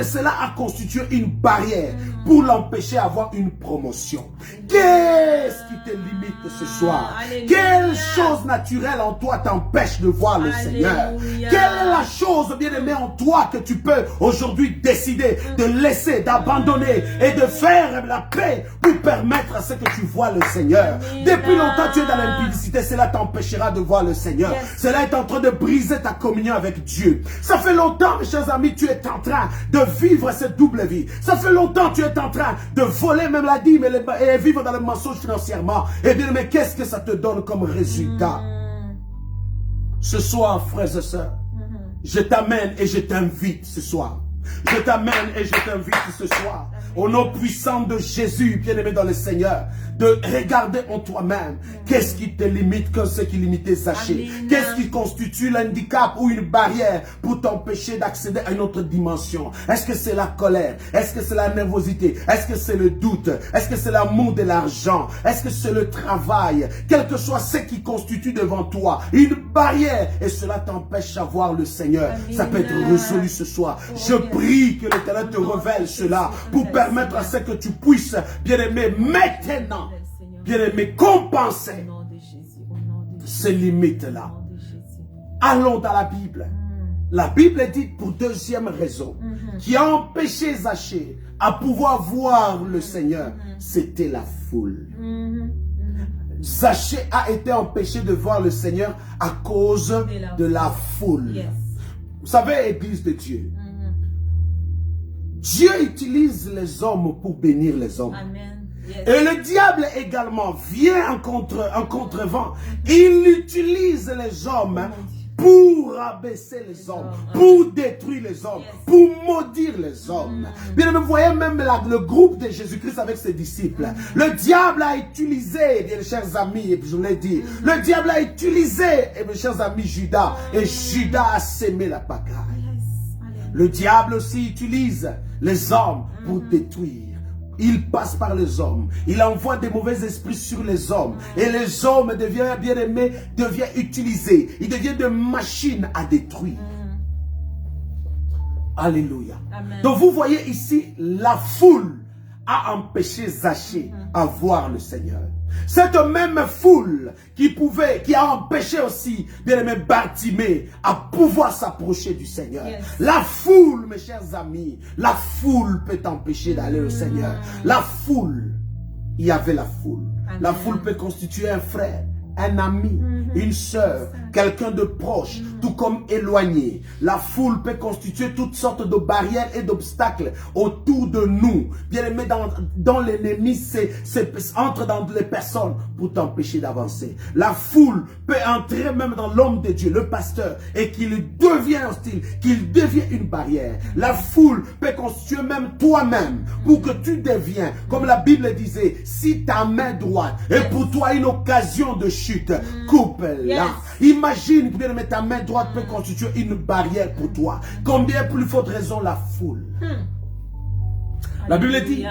A: cela a constitué une barrière pour l'empêcher d'avoir une promotion. Qu'est-ce qui te limite ce soir? Quelle chose naturelle en toi t'empêche de voir le Seigneur? Quelle est la chose, bien aimée, en toi que tu peux aujourd'hui décider de laisser, d'abandonner et de faire la paix pour permettre à ce que tu vois le Seigneur? Depuis longtemps tu es dans l'impudicité, cela t'empêchera de voir le Seigneur. Cela est en train de briser ta communion avec Dieu. Ça fait longtemps, mes chers amis, tu es en train de vivre cette double vie. Ça fait longtemps tu es en train de voler même la dîme et vivre dans le mensonge financièrement. Et bien, mais qu'est-ce que ça te donne comme résultat? Ce soir, frères et sœurs, je t'amène et je t'invite ce soir. Je t'amène et je t'invite ce soir, au nom puissant de Jésus, bien-aimé dans le Seigneur, de regarder en toi-même qu'est-ce qui te limite comme ce qui limitait Zachée. Qu'est-ce qui constitue l'handicap ou une barrière pour t'empêcher d'accéder à une autre dimension. Est-ce que c'est la colère? Est-ce que c'est la nervosité? Est-ce que c'est le doute? Est-ce que c'est l'amour de l'argent? Est-ce que c'est le travail? Quel que soit ce qui constitue devant toi une barrière et cela t'empêche à voir le Seigneur. Ça peut être résolu ce soir. Je prie que l'Éternel te révèle cela pour permettre à ce que tu puisses, bien-aimé, maintenant, bien-aimé, compenser ces limites-là. Allons dans la Bible. La Bible dit pour deuxième raison qui a empêché Zachée à pouvoir voir le Seigneur, c'était la foule. Zachée a été empêché de voir le Seigneur à cause de la foule. Vous savez, Église de Dieu, Dieu utilise les hommes pour bénir les hommes.
B: Amen. Yes.
A: Et le diable également vient en contrevent. Il utilise les hommes pour abaisser les hommes, pour détruire les hommes, pour maudire les hommes. Bien, vous voyez même le groupe de Jésus-Christ avec ses disciples. Le diable a utilisé, bien, chers amis, et puis je vous l'ai dit, le diable a utilisé, et mes chers amis, Judas, et Judas a sémé la pagaille. Le diable aussi utilise les hommes pour détruire. Il passe par les hommes. Il envoie des mauvais esprits sur les hommes. Et les hommes deviennent bien-aimés, deviennent utilisés. Ils deviennent des machines à détruire. Alléluia.
B: Amen.
A: Donc vous voyez ici, la foule a empêché Zachée à voir le Seigneur. Cette même foule qui a empêché aussi, bien-aimé, Bartimée à pouvoir s'approcher du Seigneur.
B: Yes.
A: La foule, mes chers amis, la foule peut t'empêcher d'aller au Seigneur. La foule, il y avait la foule.
B: Amen.
A: La foule peut constituer un frère, un ami, une sœur, quelqu'un de proche, tout comme éloigné. La foule peut constituer toutes sortes de barrières et d'obstacles autour de nous. Bien aimé, dans l'ennemi, entre dans les personnes pour t'empêcher d'avancer. La foule peut entrer même dans l'homme de Dieu, le pasteur, et qu'il devient hostile, qu'il devient une barrière. La foule peut constituer même toi-même pour que tu deviens, comme la Bible disait, si ta main droite est pour toi une occasion de chute, coupe-la. Imagine que bien aimé, ta main droite peut constituer une barrière pour toi. Combien plus forte raison la foule. La Bible dit,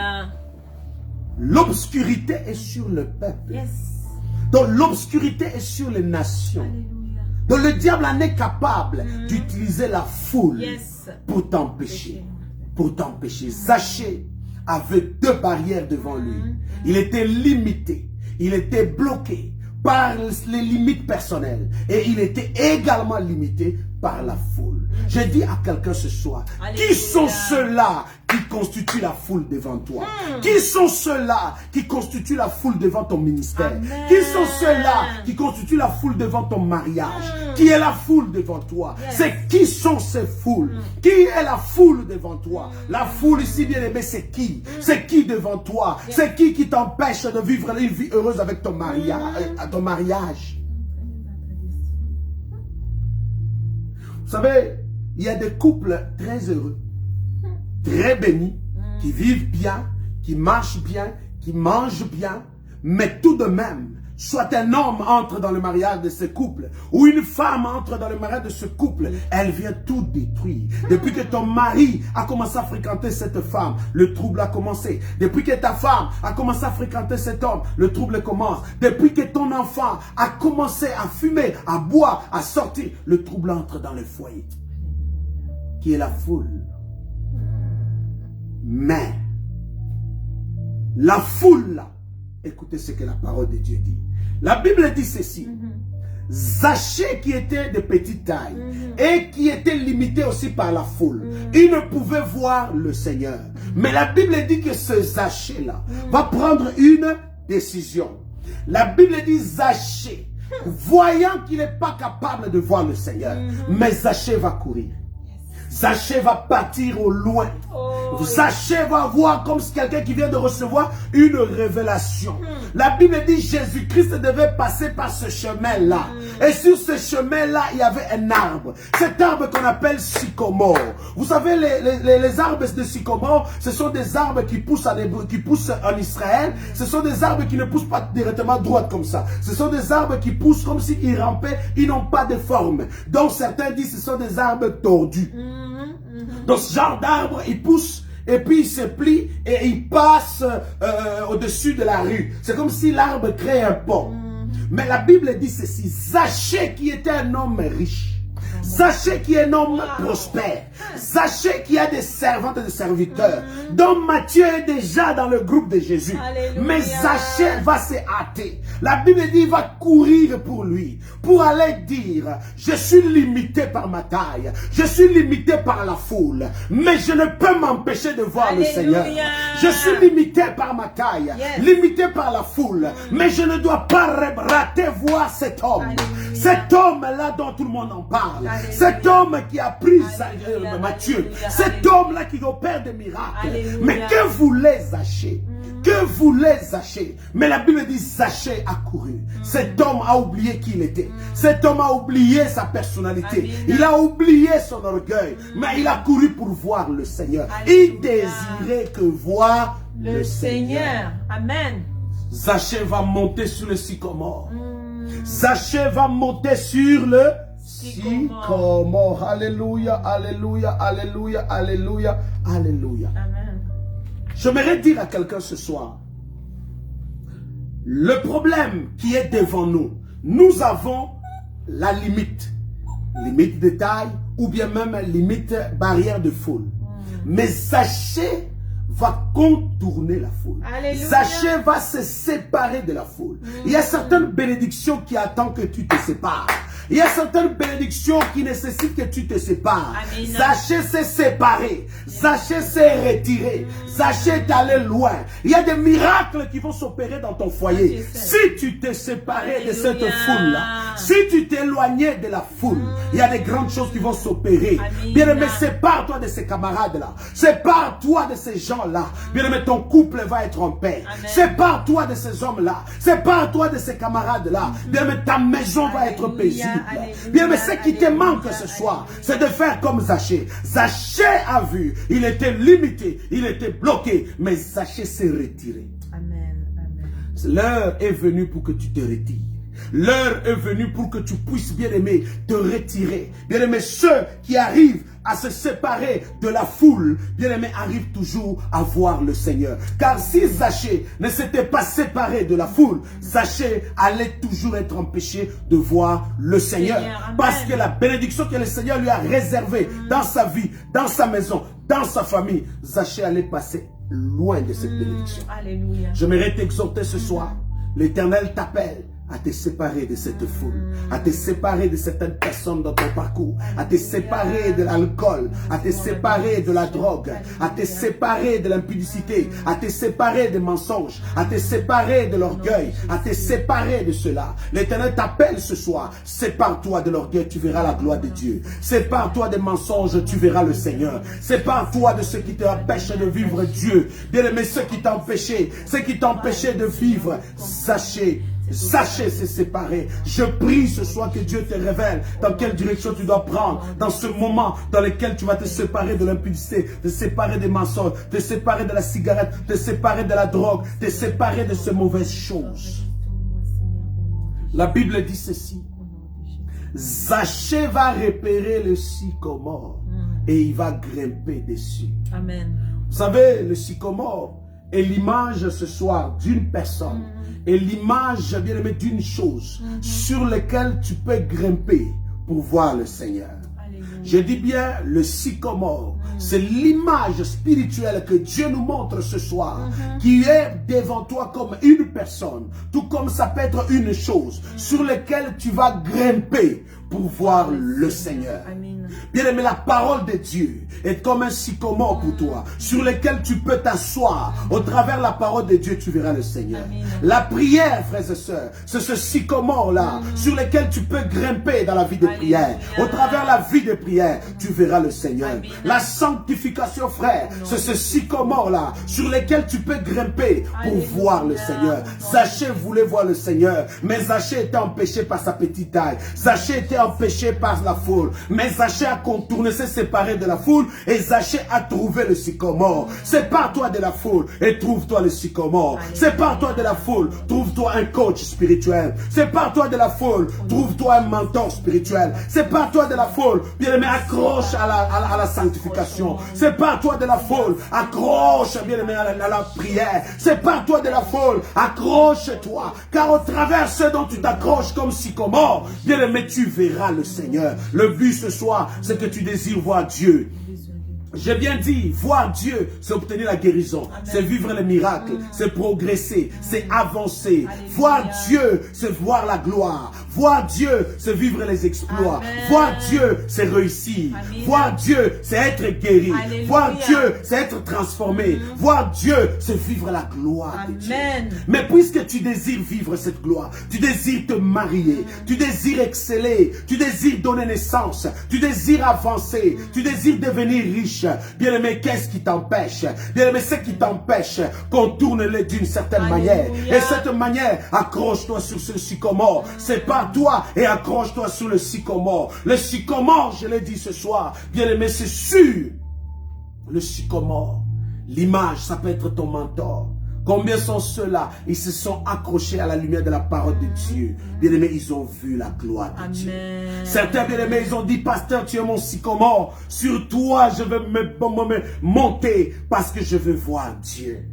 A: l'obscurité est sur le peuple.
B: Yes.
A: Donc l'obscurité est sur les nations.
B: Alléluia.
A: Donc le diable en est capable d'utiliser la foule pour t'empêcher. Pour t'empêcher. Zachée avait deux barrières devant lui. Il était limité. Il était bloqué par les limites personnelles. Et il était également limité par la foule. Je dis à quelqu'un ce soir,
B: Alléluia.
A: qui sont ceux-là qui constituent la foule devant toi? Qui sont ceux-là qui constituent la foule devant ton ministère?
B: Amen.
A: Qui sont ceux-là qui constituent la foule devant ton mariage? Qui est la foule devant toi? C'est qui sont ces foules? Qui est la foule devant toi? La foule ici, bien aimé, c'est qui? C'est qui devant toi? C'est qui t'empêche de vivre une vie heureuse avec ton mariage? Vous savez, il y a des couples très heureux, très bénis, qui vivent bien, qui marchent bien, qui mangent bien, mais tout de même, soit un homme entre dans le mariage de ce couple, ou une femme entre dans le mariage de ce couple, elle vient tout détruire. Depuis que ton mari a commencé à fréquenter cette femme, le trouble a commencé. Depuis que ta femme a commencé à fréquenter cet homme, le trouble commence. Depuis que ton enfant a commencé à fumer, à boire, à sortir, le trouble entre dans le foyer, qui est la foule. Mais, la foule là, écoutez ce que la parole de Dieu dit. La Bible dit ceci. Zachée qui était de petite taille et qui était limité aussi par la foule, il ne pouvait voir le Seigneur. Mais la Bible dit que ce Zachée-là va prendre une décision. La Bible dit Zachée, voyant qu'il n'est pas capable de voir le Seigneur, mais Zachée va courir. Zachée va partir au loin. Zachée va voir comme quelqu'un qui vient de recevoir une révélation. La Bible dit Jésus-Christ devait passer par ce chemin-là. Et sur ce chemin-là, il y avait un arbre. Cet arbre qu'on appelle sycomore. Vous savez, les arbres de sycomore, ce sont des arbres qui poussent en Israël. Ce sont des arbres qui ne poussent pas directement droite comme ça. Ce sont des arbres qui poussent comme s'ils rampaient. Ils n'ont pas de forme. Donc certains disent que ce sont des arbres tordus. Donc ce genre d'arbre, il pousse et puis il se plie et il passe au-dessus de la rue. C'est comme si l'arbre crée un pont. Mais la Bible dit ceci, Zachée qui était un homme riche, Zachée qui est un homme prospère, Zachée qui a des servantes et des serviteurs, dont Matthieu est déjà dans le groupe de Jésus. Alléluia. Mais Zachée va se hâter. La Bible dit il va courir pour lui, pour aller dire, je suis limité par ma taille, je suis limité par la foule, mais je ne peux m'empêcher de voir Alléluia. Le Seigneur. Je suis limité par ma taille, limité par la foule, mais je ne dois pas rater voir cet homme. Alléluia. Cet homme-là dont tout le monde en parle. Alléluia. Cet homme qui a pris Matthieu. Cet homme-là qui opère des miracles. Alléluia. Mais que voulait Zachée? Que voulait Zachée? Mais la Bible dit Zachée a couru. Cet homme a oublié qui il était. Cet homme a oublié sa personnalité. Amen. Il a oublié son orgueil. Mais il a couru pour voir le Seigneur. Alléluia. Il désirait que voir le Seigneur.
B: Amen.
A: Zachée va monter sur le sycomore. Zachée va monter sur le sycomore. Alléluia, alléluia, alléluia, alléluia, alléluia.
B: Amen.
A: J'aimerais dire à quelqu'un ce soir, le problème qui est devant nous, nous avons la limite. Limite de taille ou bien même limite barrière de foule. Mais Zachée va contourner la foule. Alléluia. Zachée va se séparer de la foule. Il y a certaines bénédictions qui attendent que tu te sépares. Il y a certaines bénédictions qui nécessitent que tu te sépares. Amen. Zachée s'est séparé. Zachée s'est retiré. Zachée est allé loin. Il y a des miracles qui vont s'opérer dans ton foyer. Si tu t'es séparé Alléluia. De cette foule-là, si tu t'es éloigné de la foule, il y a des grandes choses qui vont s'opérer. Bien-aimé, sépare-toi de ces camarades-là. Sépare-toi de ces gens-là. Bien-aimé, ton couple va être en paix. Sépare-toi de ces hommes-là. Sépare-toi de ces camarades-là. Bien-aimé, ta maison va être paisible. Bien, mais ce qui te manque ce soir, c'est de faire comme Zachée. Zachée a vu, il était limité, il était bloqué, mais Zachée s'est retiré.
B: Amen. Amen.
A: L'heure est venue pour que tu te retires. L'heure est venue pour que tu puisses, bien aimé, te retirer. Bien aimé, ceux qui arrivent à se séparer de la foule, bien aimé, arrivent toujours à voir le Seigneur. Car si Zachée ne s'était pas séparé de la foule, Zachée allait toujours être empêché de voir le Seigneur. Parce que la bénédiction que le Seigneur lui a réservée dans sa vie, dans sa maison, dans sa famille, Zachée allait passer loin de cette bénédiction.
B: Alléluia.
A: J'aimerais t'exhorter ce soir. L'Éternel t'appelle à te séparer de cette foule, à te séparer de certaines personnes dans ton parcours, à te séparer de l'alcool, à te séparer de la drogue, à te séparer de l'impudicité, à te séparer des mensonges, à te séparer de l'orgueil, à te séparer de cela. L'Éternel t'appelle ce soir. Sépare-toi de l'orgueil, tu verras la gloire de Dieu. Sépare-toi des mensonges, tu verras le Seigneur. Sépare-toi de ce qui t'empêche de vivre Dieu. Bien-aimé, ce qui t'empêchait de vivre, Zachée s'est séparé. Je prie ce soir que Dieu te révèle dans quelle direction tu dois prendre. Dans ce moment dans lequel tu vas te séparer de l'impudicité, te séparer des mensonges, te séparer de la cigarette, te séparer de la drogue, te séparer de ces mauvaises choses. La Bible dit ceci. Zachée va repérer le sycomore et il va grimper dessus.
B: Amen.
A: Vous savez, le sycomore est l'image ce soir d'une personne. Et l'image, bien aimé, d'une chose sur laquelle tu peux grimper pour voir le Seigneur. Alléluia. Je dis bien le sycomore. C'est l'image spirituelle que Dieu nous montre ce soir, qui est devant toi comme une personne, tout comme ça peut être une chose sur laquelle tu vas grimper pour voir le Seigneur. Amen. Bien aimé, la parole de Dieu est comme un sycomore pour toi, sur lequel tu peux t'asseoir. Au travers de la parole de Dieu, tu verras le Seigneur. Amen. La prière, frères et sœurs, c'est ce sycomore-là, sur lequel tu peux grimper dans la vie de prière. Au travers de la vie de prière, tu verras le Seigneur. Amen. La sanctification, frère, c'est ce sycomore-là, sur lequel tu peux grimper pour voir le Seigneur. Zachée voulait voir le Seigneur, mais Zachée était empêché par sa petite taille. Zachée était empêché par la foule, mais Zachée a contourné, s'est séparé de la foule, et Zachée a trouvé le sycomore. Sépare-toi de la foule et trouve-toi le sycomore. Sépare-toi de la foule, trouve-toi un coach spirituel. Sépare-toi de la foule, trouve-toi un mentor spirituel. Sépare-toi de la foule, bien aimé, accroche à la sanctification. Sépare-toi de la foule, accroche, bien aimé, à la prière. Sépare-toi de la foule, accroche-toi, car au travers ce dont tu t'accroches comme sycomore, bien aimé, tu verras le Seigneur. Le but ce soir, c'est que tu désires voir Dieu. J'ai bien dit, voir Dieu, c'est obtenir la guérison, c'est vivre les miracles, c'est progresser, c'est avancer.
B: Alléluia.
A: Voir Dieu, c'est voir la gloire. Voir Dieu, c'est vivre les exploits.
B: Amen.
A: Voir Dieu, c'est réussir.
B: Amen.
A: Voir Dieu, c'est être guéri.
B: Alléluia.
A: Voir Dieu, c'est être transformé. Voir Dieu, c'est vivre la gloire de Dieu. Mais puisque tu désires vivre cette gloire, tu désires te marier, tu désires exceller, tu désires donner naissance, tu désires avancer, tu désires devenir riche. Bien-aimé, qu'est-ce qui t'empêche? Bien-aimé, ce qui t'empêche, contourne-le d'une certaine manière. Et cette manière, accroche-toi sur ce sycomore. Sépare-toi et accroche-toi sur le sycomore. Le sycomore, je l'ai dit ce soir, bien-aimé, c'est sûr. Le sycomore, l'image, ça peut être ton mentor. Combien sont ceux-là? Ils se sont accrochés à la lumière de la parole de Dieu. Bien-aimés, ils ont vu la gloire de Dieu. Certains, bien-aimés, ils ont dit, pasteur, tu es mon sycomore. Sur toi, je veux me monter parce que je veux voir Dieu.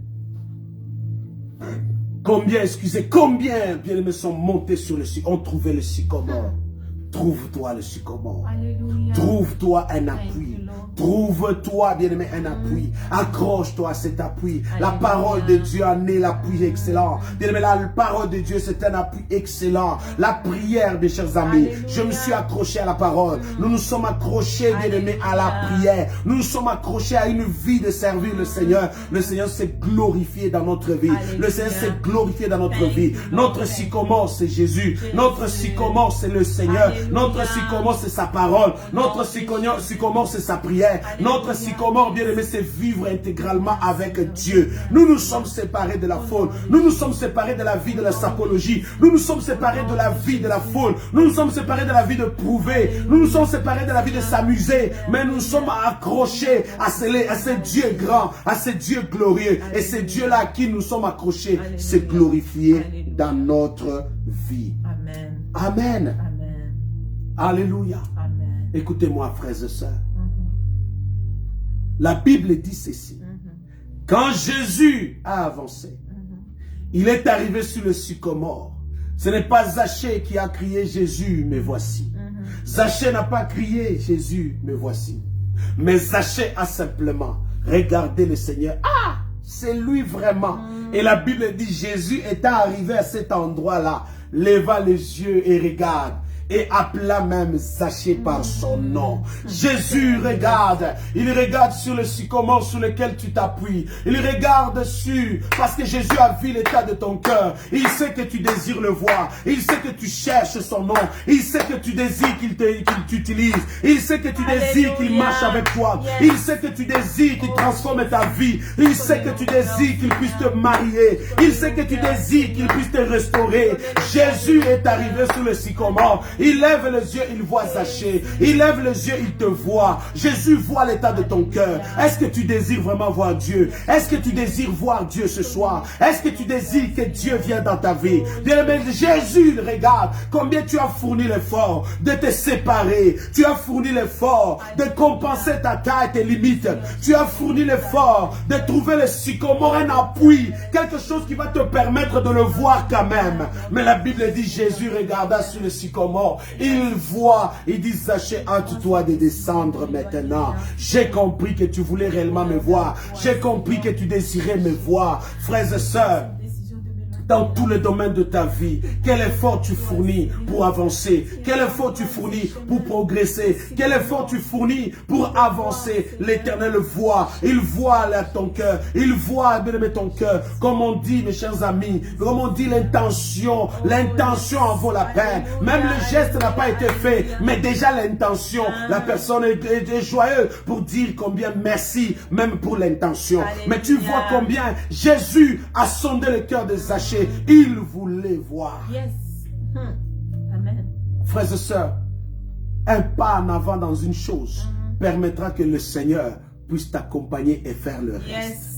A: Combien, bien-aimés, sont montés sur le sycomore, ont trouvé le sycomore. Trouve-toi le sycomore. Trouve-toi un appui. Trouve-toi, bien-aimé, un appui. Accroche-toi à cet appui. La parole de Dieu en est l'appui excellent. Bien-aimé, la parole de Dieu, c'est un appui excellent. La prière, mes chers amis. Je me suis accroché à la parole. Nous nous sommes accrochés, bien-aimé, à la prière. Nous nous sommes accrochés à une vie de servir le Seigneur. Le Seigneur s'est glorifié dans notre vie. Le Seigneur s'est glorifié dans notre vie. Notre sycomore, c'est Jésus. Notre sycomore, c'est le Seigneur. Notre sycomore, c'est sa parole. Notre sycomore, c'est sa prière. Notre sycomore, bien aimé, c'est vivre intégralement avec Dieu. Nous nous sommes séparés de la foule. Nous nous sommes séparés de la vie de la sapologie. Nous nous sommes séparés de la vie de la foule. Nous nous sommes séparés de la vie de prouver. Nous nous sommes séparés de la vie de s'amuser. Mais nous sommes accrochés à ce Dieu grand, à ce Dieu glorieux. Et ce Dieu-là à qui nous sommes accrochés, c'est glorifié dans notre vie.
B: Amen.
A: Amen.
B: Amen.
A: Alléluia.
B: Amen.
A: Écoutez-moi, frères et sœurs. La Bible dit ceci. Quand Jésus a avancé, il est arrivé sur le sycomore. Ce n'est pas Zachée qui a crié Jésus, me voici. Zachée n'a pas crié Jésus, me voici. Mais Zachée a simplement regardé le Seigneur. Ah, c'est lui vraiment. Et la Bible dit Jésus étant arrivé à cet endroit-là, leva les yeux et regarde. Et appela même Zachée par son nom. Jésus regarde. Il regarde sur le sycomore sur lequel tu t'appuies. Il regarde sur, parce que Jésus a vu l'état de ton cœur. Il sait que tu désires le voir. Il sait que tu cherches son nom. Il sait que tu désires qu'il t'utilise. Il sait que tu désires qu'il marche avec toi. Il sait que tu désires qu'il transforme ta vie. Il sait que tu désires qu'il puisse te marier. Il sait que tu désires qu'il puisse te restaurer. Jésus est arrivé sur le sycomore. Il lève les yeux, il voit Zachée. Il lève les yeux, il te voit. Jésus voit l'état de ton cœur. Est-ce que tu désires vraiment voir Dieu? Est-ce que tu désires voir Dieu ce soir? Est-ce que tu désires que Dieu vienne dans ta vie? Bien-aimé, Jésus regarde combien tu as fourni l'effort de te séparer. Tu as fourni l'effort de compenser ta taille, tes limites. Tu as fourni l'effort de trouver le sycomore, un appui, quelque chose qui va te permettre de le voir quand même. Mais la Bible dit Jésus regarda sur le sycomore. Il voit, il dit Zachée, hâte-toi de descendre maintenant. J'ai compris que tu voulais réellement me voir. J'ai compris que tu désirais me voir. Frères et sœurs, dans tous les domaines de ta vie, quel effort tu fournis pour avancer, quel effort tu fournis pour progresser, quel effort tu fournis pour avancer. L'Éternel voit, il voit là ton cœur, il voit bien aimé ton cœur. Comme on dit, mes chers amis, comme on dit l'intention en vaut la peine. Même le geste n'a pas été fait, mais déjà l'intention, la personne est joyeuse pour dire combien merci, même pour l'intention. Mais tu vois combien Jésus a sondé le cœur de Zachée. Il voulait voir.
B: Yes. Amen.
A: Frères et sœurs, un pas en avant dans une chose permettra que le Seigneur puisse t'accompagner et faire le reste.
B: Yes.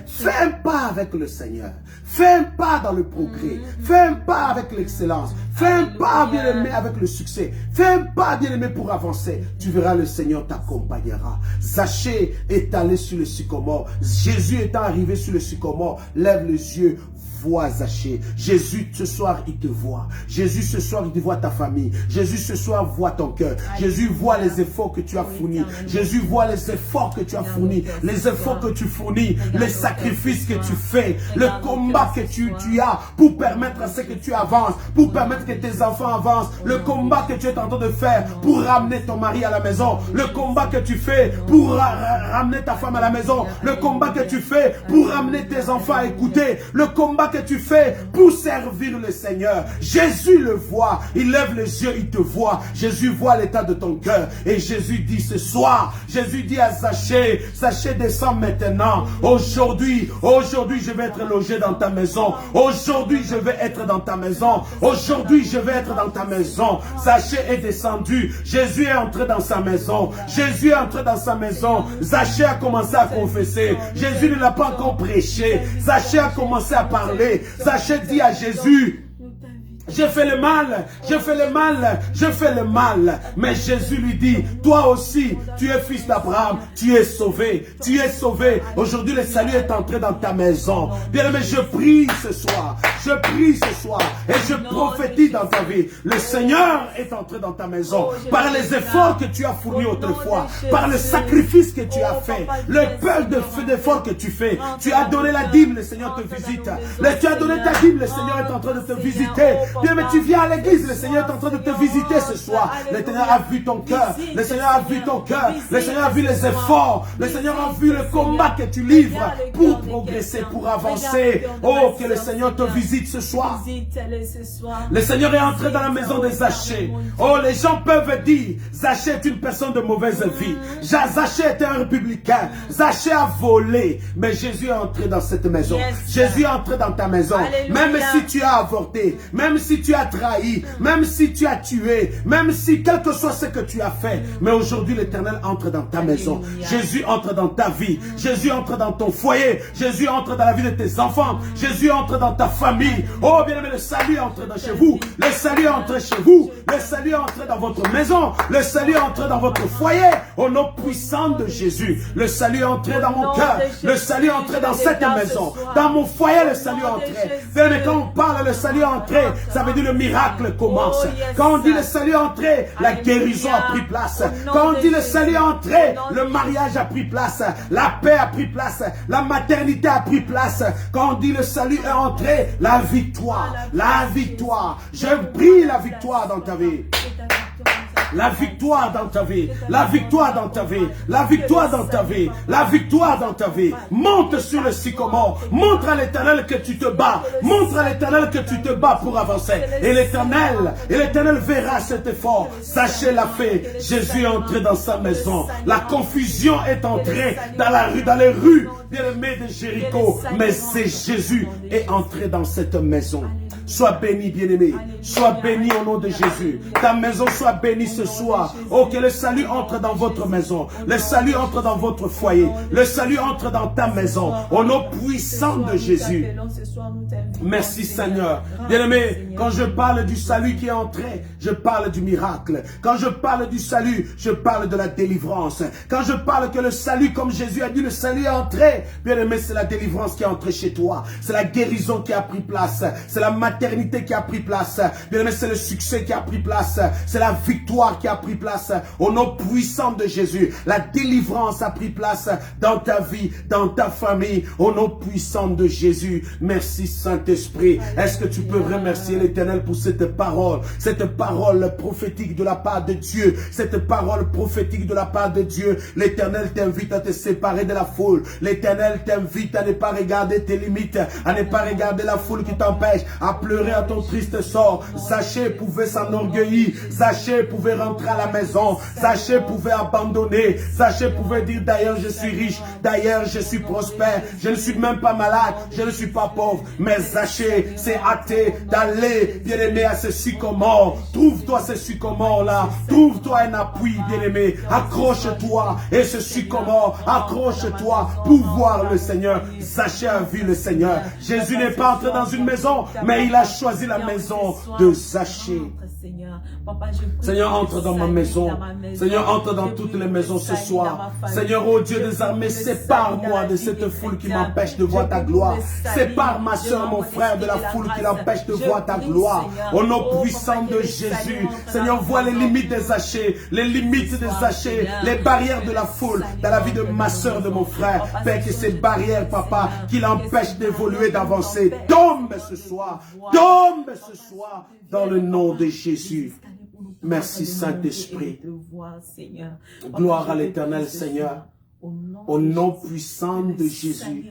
A: Fais un pas avec le Seigneur. Fais un pas dans le progrès. Fais un pas avec l'excellence. Fais un pas, bien-aimé, avec le succès. Fais un pas, bien-aimé, pour avancer. Tu verras, le Seigneur t'accompagnera. Zachée est allé sur le sycomore. Jésus étant arrivé sur le sycomore, lève les yeux, voit Zachée. Jésus, ce soir, il te voit. Jésus, ce soir, il voit ta famille. Jésus, ce soir, voit ton cœur. Jésus voit les efforts que tu as fournis. Jésus voit les efforts que tu as fournis. Les efforts que tu fournis. Les sacrifices que tu fais. Le combat que tu as pour permettre à ce que tu avances. Pour permettre que tes enfants avancent. Le combat que tu es en train de faire pour ramener ton mari à la maison. Le combat que tu fais pour ramener ta femme à la maison. Le combat que tu fais pour ramener tes enfants à écouter. Le combat que tu fais pour servir le Seigneur. Jésus le voit. Il lève les yeux, il te voit. Jésus voit l'état de ton cœur. Et Jésus dit ce soir, Jésus dit à Zachée, Zachée descend maintenant. Aujourd'hui, je vais être logé dans ta maison. Aujourd'hui, je vais être dans ta maison. Aujourd'hui, je vais être dans ta maison. Zachée est descendu. Jésus est entré dans sa maison. Jésus est entré dans sa maison. Zachée a commencé à confesser. Jésus ne l'a pas encore prêché. Zachée a commencé à parler. Zachée dit à Jésus, j'ai fait le mal, j'ai fait le mal, j'ai fait le mal. Mais Jésus lui dit, toi aussi, tu es fils d'Abraham, tu es sauvé, tu es sauvé. Aujourd'hui, le salut est entré dans ta maison. Bien-aimé, je prie ce soir et je prophétise dans ta vie. Le Seigneur est entré dans ta maison par les efforts que tu as fournis autrefois, par le sacrifice que tu as fait, le peu d'efforts que tu fais. Tu as donné la dîme, le Seigneur te visite. Tu as donné ta dîme, le Seigneur est en train de te visiter. Bien, mais tu viens à l'église, le Seigneur est en train de te visiter ce soir. Le Seigneur a vu ton cœur, le Seigneur a vu ton cœur, le Seigneur a vu les efforts, le Seigneur a vu le combat que tu livres pour progresser, pour avancer. Oh, que le Seigneur te visite ce soir. Le Seigneur est entré dans la maison de Zachée. Oh, les gens peuvent dire, Zachée est une personne de mauvaise vie. Zachée était un républicain. Zachée a volé. Mais Jésus est entré dans cette maison. Jésus est entré dans ta maison. Même si tu as avorté, même si tu as trahi, même si tu as tué, même si quel que soit ce que tu as fait, mais aujourd'hui l'Éternel entre dans ta maison. Jésus entre dans ta vie. Jésus entre dans ton foyer. Jésus entre dans la vie de tes enfants. Jésus entre dans ta famille. Oh bien aimé, le salut entre dans chez vous. Le salut entre chez vous. Le salut entre dans votre maison. Le salut entre dans votre foyer. Au nom puissant de Jésus. Le salut entre dans mon cœur. Le salut entre dans cette maison. Dans mon foyer, le salut entre. Bien aimé, quand on parle le salut entre, ça veut dire le miracle commence. Quand on dit le salut entré, la guérison a pris place. Quand on dit le salut entré, le mariage a pris place. La paix a pris place. La maternité a pris place. Quand on dit le salut est entré, la victoire. La victoire. Je prie la victoire dans ta vie. La victoire dans ta vie, la victoire dans ta vie, la victoire dans ta vie, la victoire dans ta vie. Monte sur le sycomore, montre à l'Éternel que tu te bats, montre à l'Éternel que tu te bats pour avancer. Et l'Éternel verra cet effort. Zachée l'a fait, Jésus est entré dans sa maison. La confusion est entrée dans les rues bien-aimées de Jéricho, mais c'est Jésus est entré dans cette maison. Sois béni, bien-aimé. Sois béni au nom de Jésus. Ta maison soit bénie ce soir. Oh, que le salut entre dans votre maison. Le salut entre dans votre foyer. Le salut entre dans ta maison. Au nom puissant de Jésus. Merci Seigneur. Bien-aimé, quand je parle du salut qui est entré, je parle du miracle. Quand je parle du salut, je parle de la délivrance. Quand je parle que le salut, comme Jésus a dit, le salut est entré, bien-aimé, c'est la délivrance qui est entrée chez toi. C'est la guérison qui a pris place. C'est la maternité qui a pris place. Bien-aimé, c'est le succès qui a pris place. C'est la victoire qui a pris place. Au nom puissant de Jésus, la délivrance a pris place dans ta vie, dans ta famille. Au nom puissant de Jésus. Merci Saint-Esprit. Est-ce que tu peux remercier l'Éternel pour cette parole prophétique de la part de Dieu. Cette parole prophétique de la part de Dieu. L'Éternel t'invite à te séparer de la foule. L'Éternel t'invite à ne pas regarder tes limites, à ne pas regarder la foule qui t'empêche, à pleurer à ton triste sort. Zachée pouvait s'enorgueillir. Zachée pouvait rentrer à la maison. Zachée pouvait abandonner. Zachée pouvait dire d'ailleurs je suis riche, d'ailleurs je suis prospère, je ne suis même pas malade, je ne suis pas pauvre. Mais Zachée s'est hâté d'aller, bien-aimé, à ce sycomore. Trouve-toi ce sycomore-là. Trouve-toi un appui, bien-aimé. Accroche-toi. Et ce sycomore, accroche-toi pour voir le Seigneur. Zachée a vu le Seigneur. Jésus n'est pas entré dans une maison, mais il a choisi la maison de Zachée. Seigneur, entre dans ma maison. Seigneur, entre dans toutes les maisons ce soir. Seigneur, oh Dieu des armées, sépare-moi de cette foule qui m'empêche de voir ta gloire. Sépare ma soeur, mon frère de la foule qui l'empêche de voir ta gloire. Au nom puissant de Jésus. Seigneur, vois les limites des hachés, les limites des hachés, les barrières de la foule dans la vie de ma soeur, de mon frère. Père, que ces barrières, papa, qui l'empêchent d'évoluer, d'avancer, tombe ce soir dans le nom de Jésus. Merci Saint-Esprit. Gloire à l'Éternel, Seigneur. Au nom puissant de Jésus.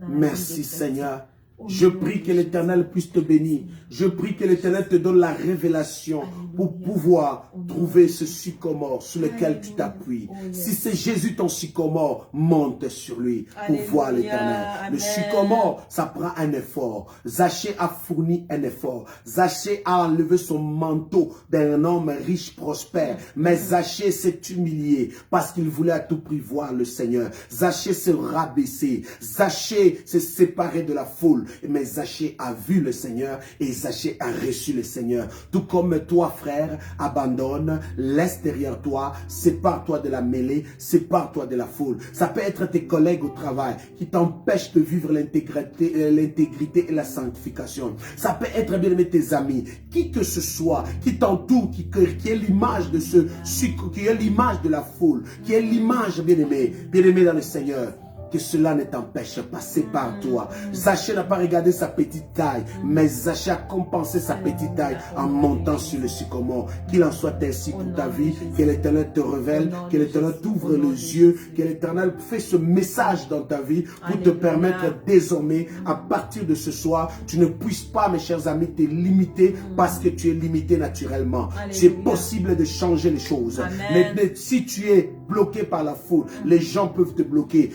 A: Merci Seigneur. Je prie que l'Éternel puisse te bénir. Je prie que l'Éternel te donne la révélation pour pouvoir trouver ce sycomore sur lequel tu t'appuies. Si c'est Jésus ton sycomore, monte sur lui pour voir l'Éternel. Le sycomore, ça prend un effort. Zachée a fourni un effort. Zachée a enlevé son manteau d'un homme riche, prospère. Mais Zachée s'est humilié parce qu'il voulait à tout prix voir le Seigneur. Zachée s'est rabaissé. Zachée s'est séparé de la foule. Mais Zachée a vu le Seigneur et Zachée a reçu le Seigneur. Tout comme toi, frère, abandonne, laisse derrière toi, sépare-toi de la mêlée, sépare-toi de la foule. Ça peut être tes collègues au travail qui t'empêchent de vivre l'intégrité et la sanctification. Ça peut être, bien aimé, tes amis, qui que ce soit, qui t'entoure, qui est l'image de qui est l'image de la foule, qui est l'image, bien aimé dans le Seigneur. Que cela ne t'empêche pas, sépare-toi. Zachée n'a pas regardé sa petite taille, mais Zachée a compensé sa petite taille en montant sur le sycomore. Qu'il en soit ainsi pour ta vie, que l'Éternel te révèle, que l'Éternel t'ouvre les yeux, que l'Éternel fait ce message dans ta vie pour te permettre désormais, à partir de ce soir, tu ne puisses pas, mes chers amis, te limiter parce que tu es limité naturellement. C'est possible de changer les choses. Mais si tu es bloqué par la foule, les gens peuvent te bloquer,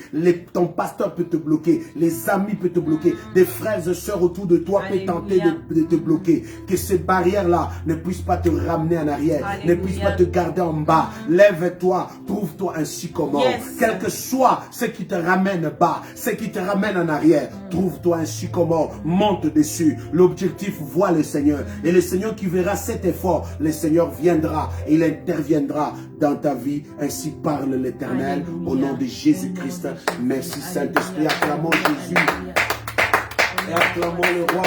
A: ton pasteur peut te bloquer, les amis peuvent te bloquer, des frères et sœurs autour de toi peuvent tenter de te bloquer. Que ces barrières-là ne puissent pas te ramener en arrière, ne puissent pas te garder en bas. Lève-toi, trouve-toi un sycomore. Quel que soit ce qui te ramène bas, ce qui te ramène en arrière, trouve-toi un sycomore, monte dessus. L'objectif, vois le Seigneur. Et le Seigneur qui verra cet effort, le Seigneur viendra et il interviendra dans ta vie. Ainsi parle l'Éternel au nom de Jésus-Christ. Merci Saint-Esprit, acclamons Jésus et acclamons le roi,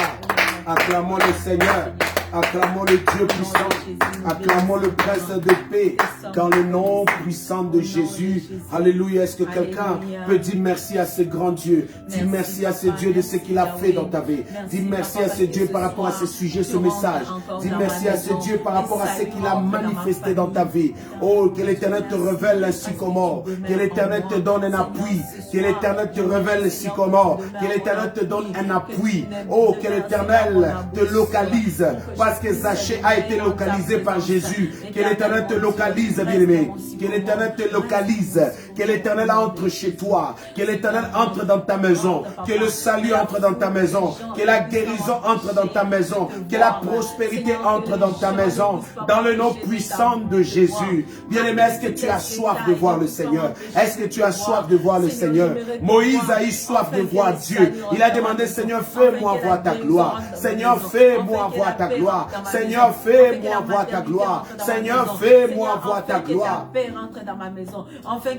A: acclamons le Seigneur, acclamons le Dieu puissant, acclamons le Prince de paix dans le nom puissant de Jésus. Alléluia. Est-ce que quelqu'un peut dire merci à ce grand Dieu? Dis merci à ce Dieu de ce qu'il a fait dans ta vie. Dis merci à ce Dieu par rapport à ce sujet, ce message. Dis merci à ce Dieu par rapport à ce qu'il a manifesté dans ta vie. Oh, que l'Éternel te révèle le sycomore, que l'Éternel te donne un appui, que l'Éternel te révèle le sycomore, que l'Éternel te donne un appui. Oh, que l'Éternel te localise, parce que Zachée a été localisé par Jésus. Que l'Éternel te localise, bien-aimé. Que l'Éternel te localise. Que l'Éternel entre chez toi. Que l'Éternel entre dans ta maison. Que le salut entre dans ta maison. Que la guérison entre dans ta maison. Que la prospérité entre dans ta maison. Dans le nom puissant de Jésus. Bien-aimé, est-ce que tu as soif de voir le Seigneur? Est-ce que tu as soif de voir le Seigneur? Moïse a eu soif de voir Dieu. Il a demandé, Seigneur, fais-moi voir ta gloire. Seigneur, fais-moi voir ta gloire. Seigneur, fais-moi voir ta gloire. Seigneur, fais-moi voir ta gloire.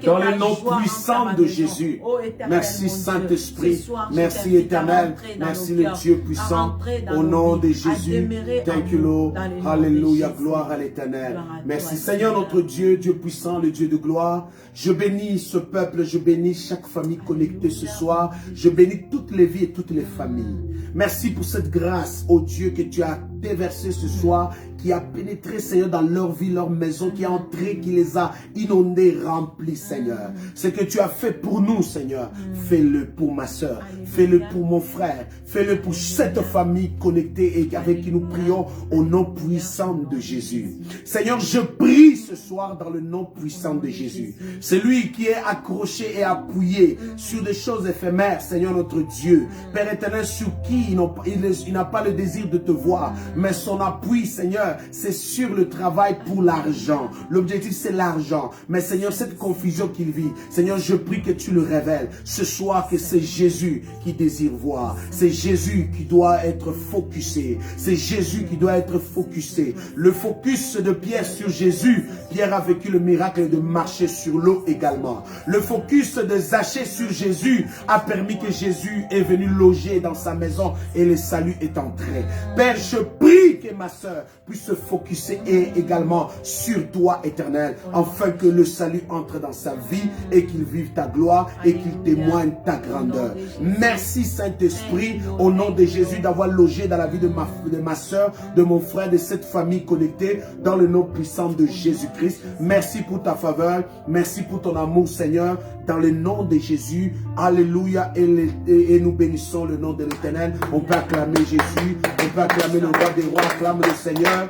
A: Dans le nom puissant de Jésus. Merci Saint-Esprit. Merci Éternel. Merci le Dieu puissant. Au nom de Jésus. Thank you Lord. Alléluia. Gloire à l'Éternel. Merci Seigneur notre Dieu, Dieu puissant, le Dieu de gloire. Je bénis ce peuple, je bénis chaque famille connectée ce soir. Je bénis toutes les vies et toutes les familles. Merci pour cette grâce, ô Dieu, que tu as déversé ce soir, qui a pénétré, Seigneur, dans leur vie, leur maison, qui est entré, qui les a inondés, remplis, Seigneur. Ce que tu as fait pour nous, Seigneur, fais-le pour ma soeur, fais-le pour mon frère, fais-le pour cette famille connectée et avec qui nous prions au nom puissant de Jésus. Seigneur, je prie ce soir dans le nom puissant de Jésus. Celui qui est accroché et appuyé sur des choses éphémères, Seigneur notre Dieu, Père éternel, sur qui il n'a pas le désir de te voir, mais son appui, Seigneur, c'est sur le travail pour l'argent. L'objectif, c'est l'argent. Mais Seigneur, cette confusion qu'il vit, Seigneur, je prie que tu le révèles ce soir, que c'est Jésus qui désire voir. C'est Jésus qui doit être focusé. C'est Jésus qui doit être focusé. Le focus de Pierre sur Jésus. Pierre a vécu le miracle de marcher sur l'eau également. Le focus de Zachée sur Jésus a permis que Jésus est venu loger dans sa maison et le salut est entré. Père, je prie que ma soeur puisse se focuser également sur toi, Éternel, afin que le salut entre dans sa vie et qu'il vive ta gloire et qu'il témoigne ta grandeur. Merci Saint-Esprit, au nom de Jésus, d'avoir logé dans la vie de ma soeur, de mon frère, de cette famille connectée, dans le nom puissant de Jésus-Christ. Merci pour ta faveur, merci pour ton amour, Seigneur, dans le nom de Jésus. Alléluia, et nous bénissons le nom de l'Éternel. On peut acclamer Jésus, on peut acclamer le roi des rois, acclame le Seigneur.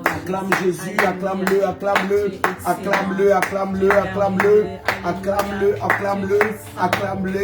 A: Acclame Jésus, acclame-le, acclame-le, acclame-le, acclame-le, acclame-le, acclame-le, acclame-le, acclame-le.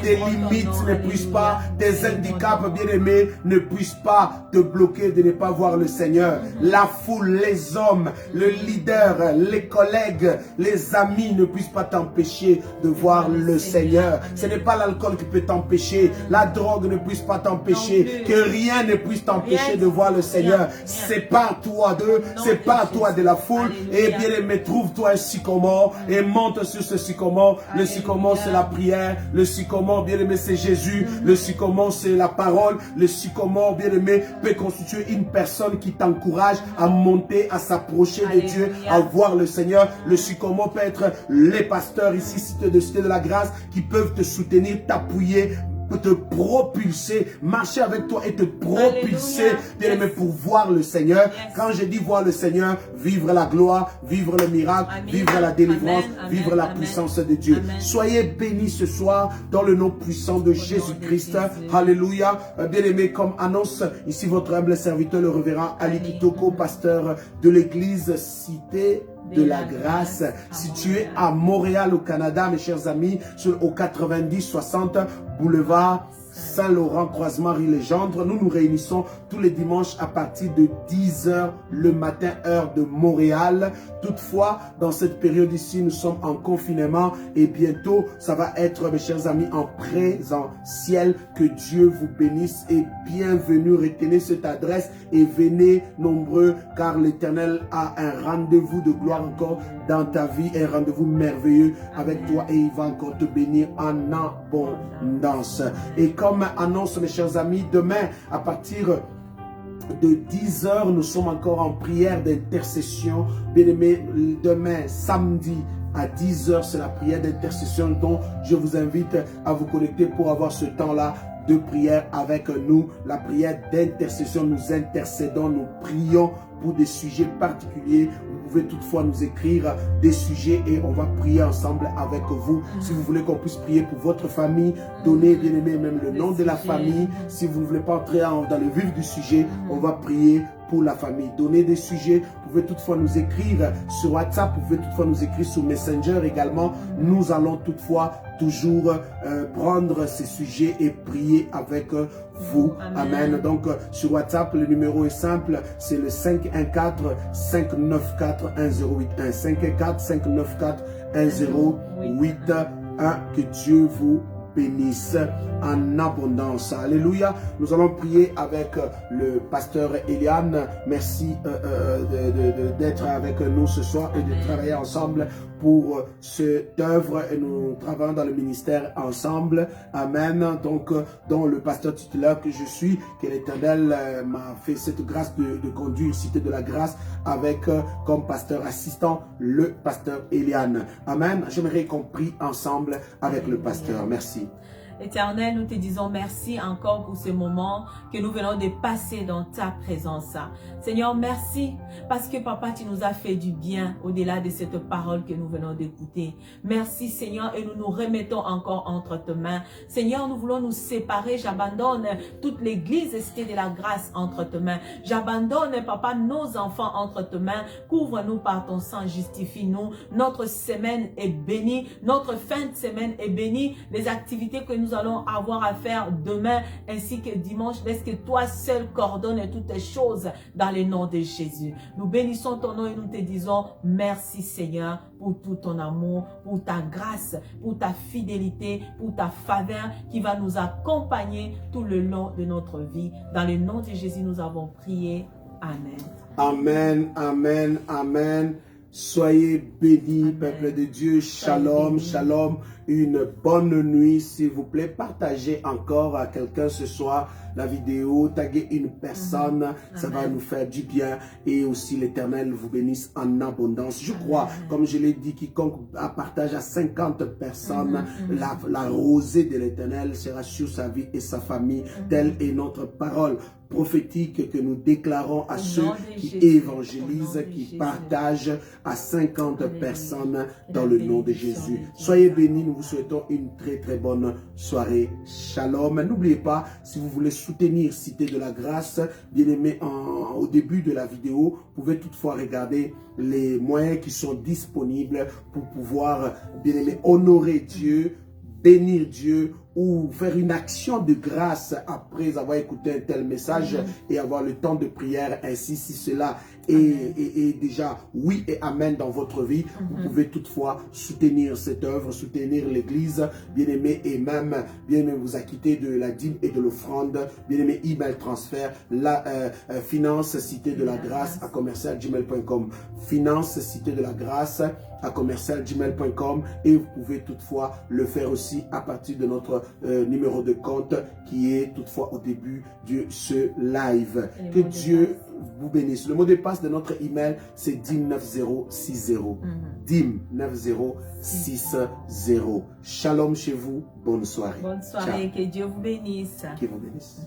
A: Tes limites ne puissent pas, tes handicaps bien-aimés ne puissent pas te bloquer de ne pas voir le Seigneur. La foule, les hommes, le leader, les collègues, les amis ne puissent pas t'empêcher de voir le Seigneur. Ce n'est pas l'alcool qui peut t'empêcher, la drogue ne puisse pas t'empêcher, que rien ne puisse t'empêcher de voir le Seigneur. C'est pas toi d'eux, c'est pas toi de la foule. Et bien aimé, trouve-toi un sycomore et monte sur ce sycomore. Le sycomore, c'est la prière. Le sycomore, bien aimé, c'est Jésus. Le sycomore, c'est la parole. Le sycomore, bien aimé, peut constituer une personne qui t'encourage à monter, à s'approcher de Dieu, à voir le Seigneur. Le sycomore peut être les pasteurs ici de Cité de la Grâce qui peuvent te soutenir, t'appuyer, te propulser, marcher avec toi et te propulser, bien aimé, pour voir le Seigneur. Quand je dis voir le Seigneur, vivre la gloire, vivre le miracle, vivre la délivrance, vivre la puissance de Dieu. Soyez bénis ce soir dans le nom puissant de Jésus-Christ. Alléluia. Bien aimé, comme annonce ici votre humble serviteur, le révérend Ali Kitoko, pasteur de l'église Cité de la Grâce, situé à Montréal au Canada, mes chers amis, au 90-60 boulevard Saint-Laurent, croisement Rue-Legendre. Nous nous réunissons tous les dimanches à partir de 10 h le matin, heure de Montréal. Toutefois, dans cette période ici, nous sommes en confinement et bientôt, ça va être, mes chers amis, en présentiel. Que Dieu vous bénisse et bienvenue. Retenez cette adresse et venez nombreux, car l'Éternel a un rendez-vous de gloire encore dans ta vie, un rendez-vous merveilleux avec toi et il va encore te bénir en abondance. Et comme annonce, mes chers amis, demain à partir de 10 h, nous sommes encore en prière d'intercession. Bien aimé, demain samedi à 10 h, c'est la prière d'intercession dont je vous invite à vous connecter pour avoir ce temps-là de prière avec nous. La prière d'intercession, nous intercédons, nous prions pour des sujets particuliers. Vous pouvez toutefois nous écrire des sujets et on va prier ensemble avec vous. Si vous voulez qu'on puisse prier pour votre famille, donnez, bien aimé, même le nom de la famille. Si vous ne voulez pas entrer dans le vif du sujet, on va prier pour la famille. Donnez des sujets. Vous pouvez toutefois nous écrire sur WhatsApp. Vous pouvez toutefois nous écrire sur Messenger également. Nous allons toutefois toujours prendre ces sujets et prier avec vous. Amen. Donc sur WhatsApp, le numéro est simple. C'est le 514-594-1081. 514-594-1081. Que Dieu vous bénisse en abondance. Alléluia. Nous allons prier avec le pasteur Eliane. Merci d'être avec nous ce soir et de travailler ensemble pour cette œuvre. Et nous travaillons dans le ministère ensemble. Amen. Donc, dans le pasteur titulaire que je suis, que l'Éternel m'a fait cette grâce de conduire Cité de la Grâce avec comme pasteur assistant le pasteur Eliane. Amen. J'aimerais qu'on prie ensemble avec le pasteur. Merci.
B: Éternel, nous te disons merci encore pour ce moment que nous venons de passer dans ta présence. Seigneur, merci parce que papa, tu nous as fait du bien au-delà de cette parole que nous venons d'écouter. Merci Seigneur et nous nous remettons encore entre tes mains. Seigneur, nous voulons nous séparer. J'abandonne toute l'église Cité de la Grâce entre tes mains. J'abandonne, papa, nos enfants entre tes mains. Couvre-nous par ton sang, justifie-nous. Notre semaine est bénie. Notre fin de semaine est bénie. Les activités que nous nous allons avoir à faire demain ainsi que dimanche. Laisse que toi seul coordonnes toutes choses dans le nom de Jésus. Nous bénissons ton nom et nous te disons merci Seigneur pour tout ton amour, pour ta grâce, pour ta fidélité, pour ta faveur qui va nous accompagner tout le long de notre vie. Dans le nom de Jésus, nous avons prié. Amen.
A: Amen, amen, amen. Soyez bénis, peuple de Dieu. Shalom, shalom. Une bonne nuit, s'il vous plaît. Partagez encore à quelqu'un ce soir la vidéo. Taguez une personne. Ça va nous faire du bien. Et aussi l'Éternel vous bénisse en abondance. Je crois, comme je l'ai dit, quiconque partage à 50 personnes, la rosée de l'Éternel sera sur sa vie et sa famille. Telle est notre parole prophétique que nous déclarons à ceux qui évangélisent, qui partagent à 50 personnes dans le nom de Jésus. Soyez bénis, nous vous souhaitons une très bonne soirée. Shalom. N'oubliez pas, si vous voulez soutenir Cité de la Grâce, bien aimé, au début de la vidéo, vous pouvez toutefois regarder les moyens qui sont disponibles pour pouvoir, bien aimé, honorer Dieu, bénir Dieu, ou faire une action de grâce après avoir écouté un tel message et avoir le temps de prière. Ainsi, si cela est déjà oui et amen dans votre vie, vous pouvez toutefois soutenir cette œuvre, soutenir l'église, bien aimé, et même bien aimé vous acquitter de la dîme et de l'offrande. Bien aimé, email transfert, la finance cité de la grâce à commercial@gmail.com, finance cité de la grâce à commercial@gmail.com, et vous pouvez toutefois le faire aussi à partir de notre numéro de compte qui est toutefois au début de ce live. Que Dieu vous bénisse. Le mot de passe de notre email, c'est DIM9060. DIM9060. Shalom chez vous. Bonne soirée.
B: Bonne soirée. Ciao. Que Dieu vous bénisse.
A: Qu'il vous bénisse.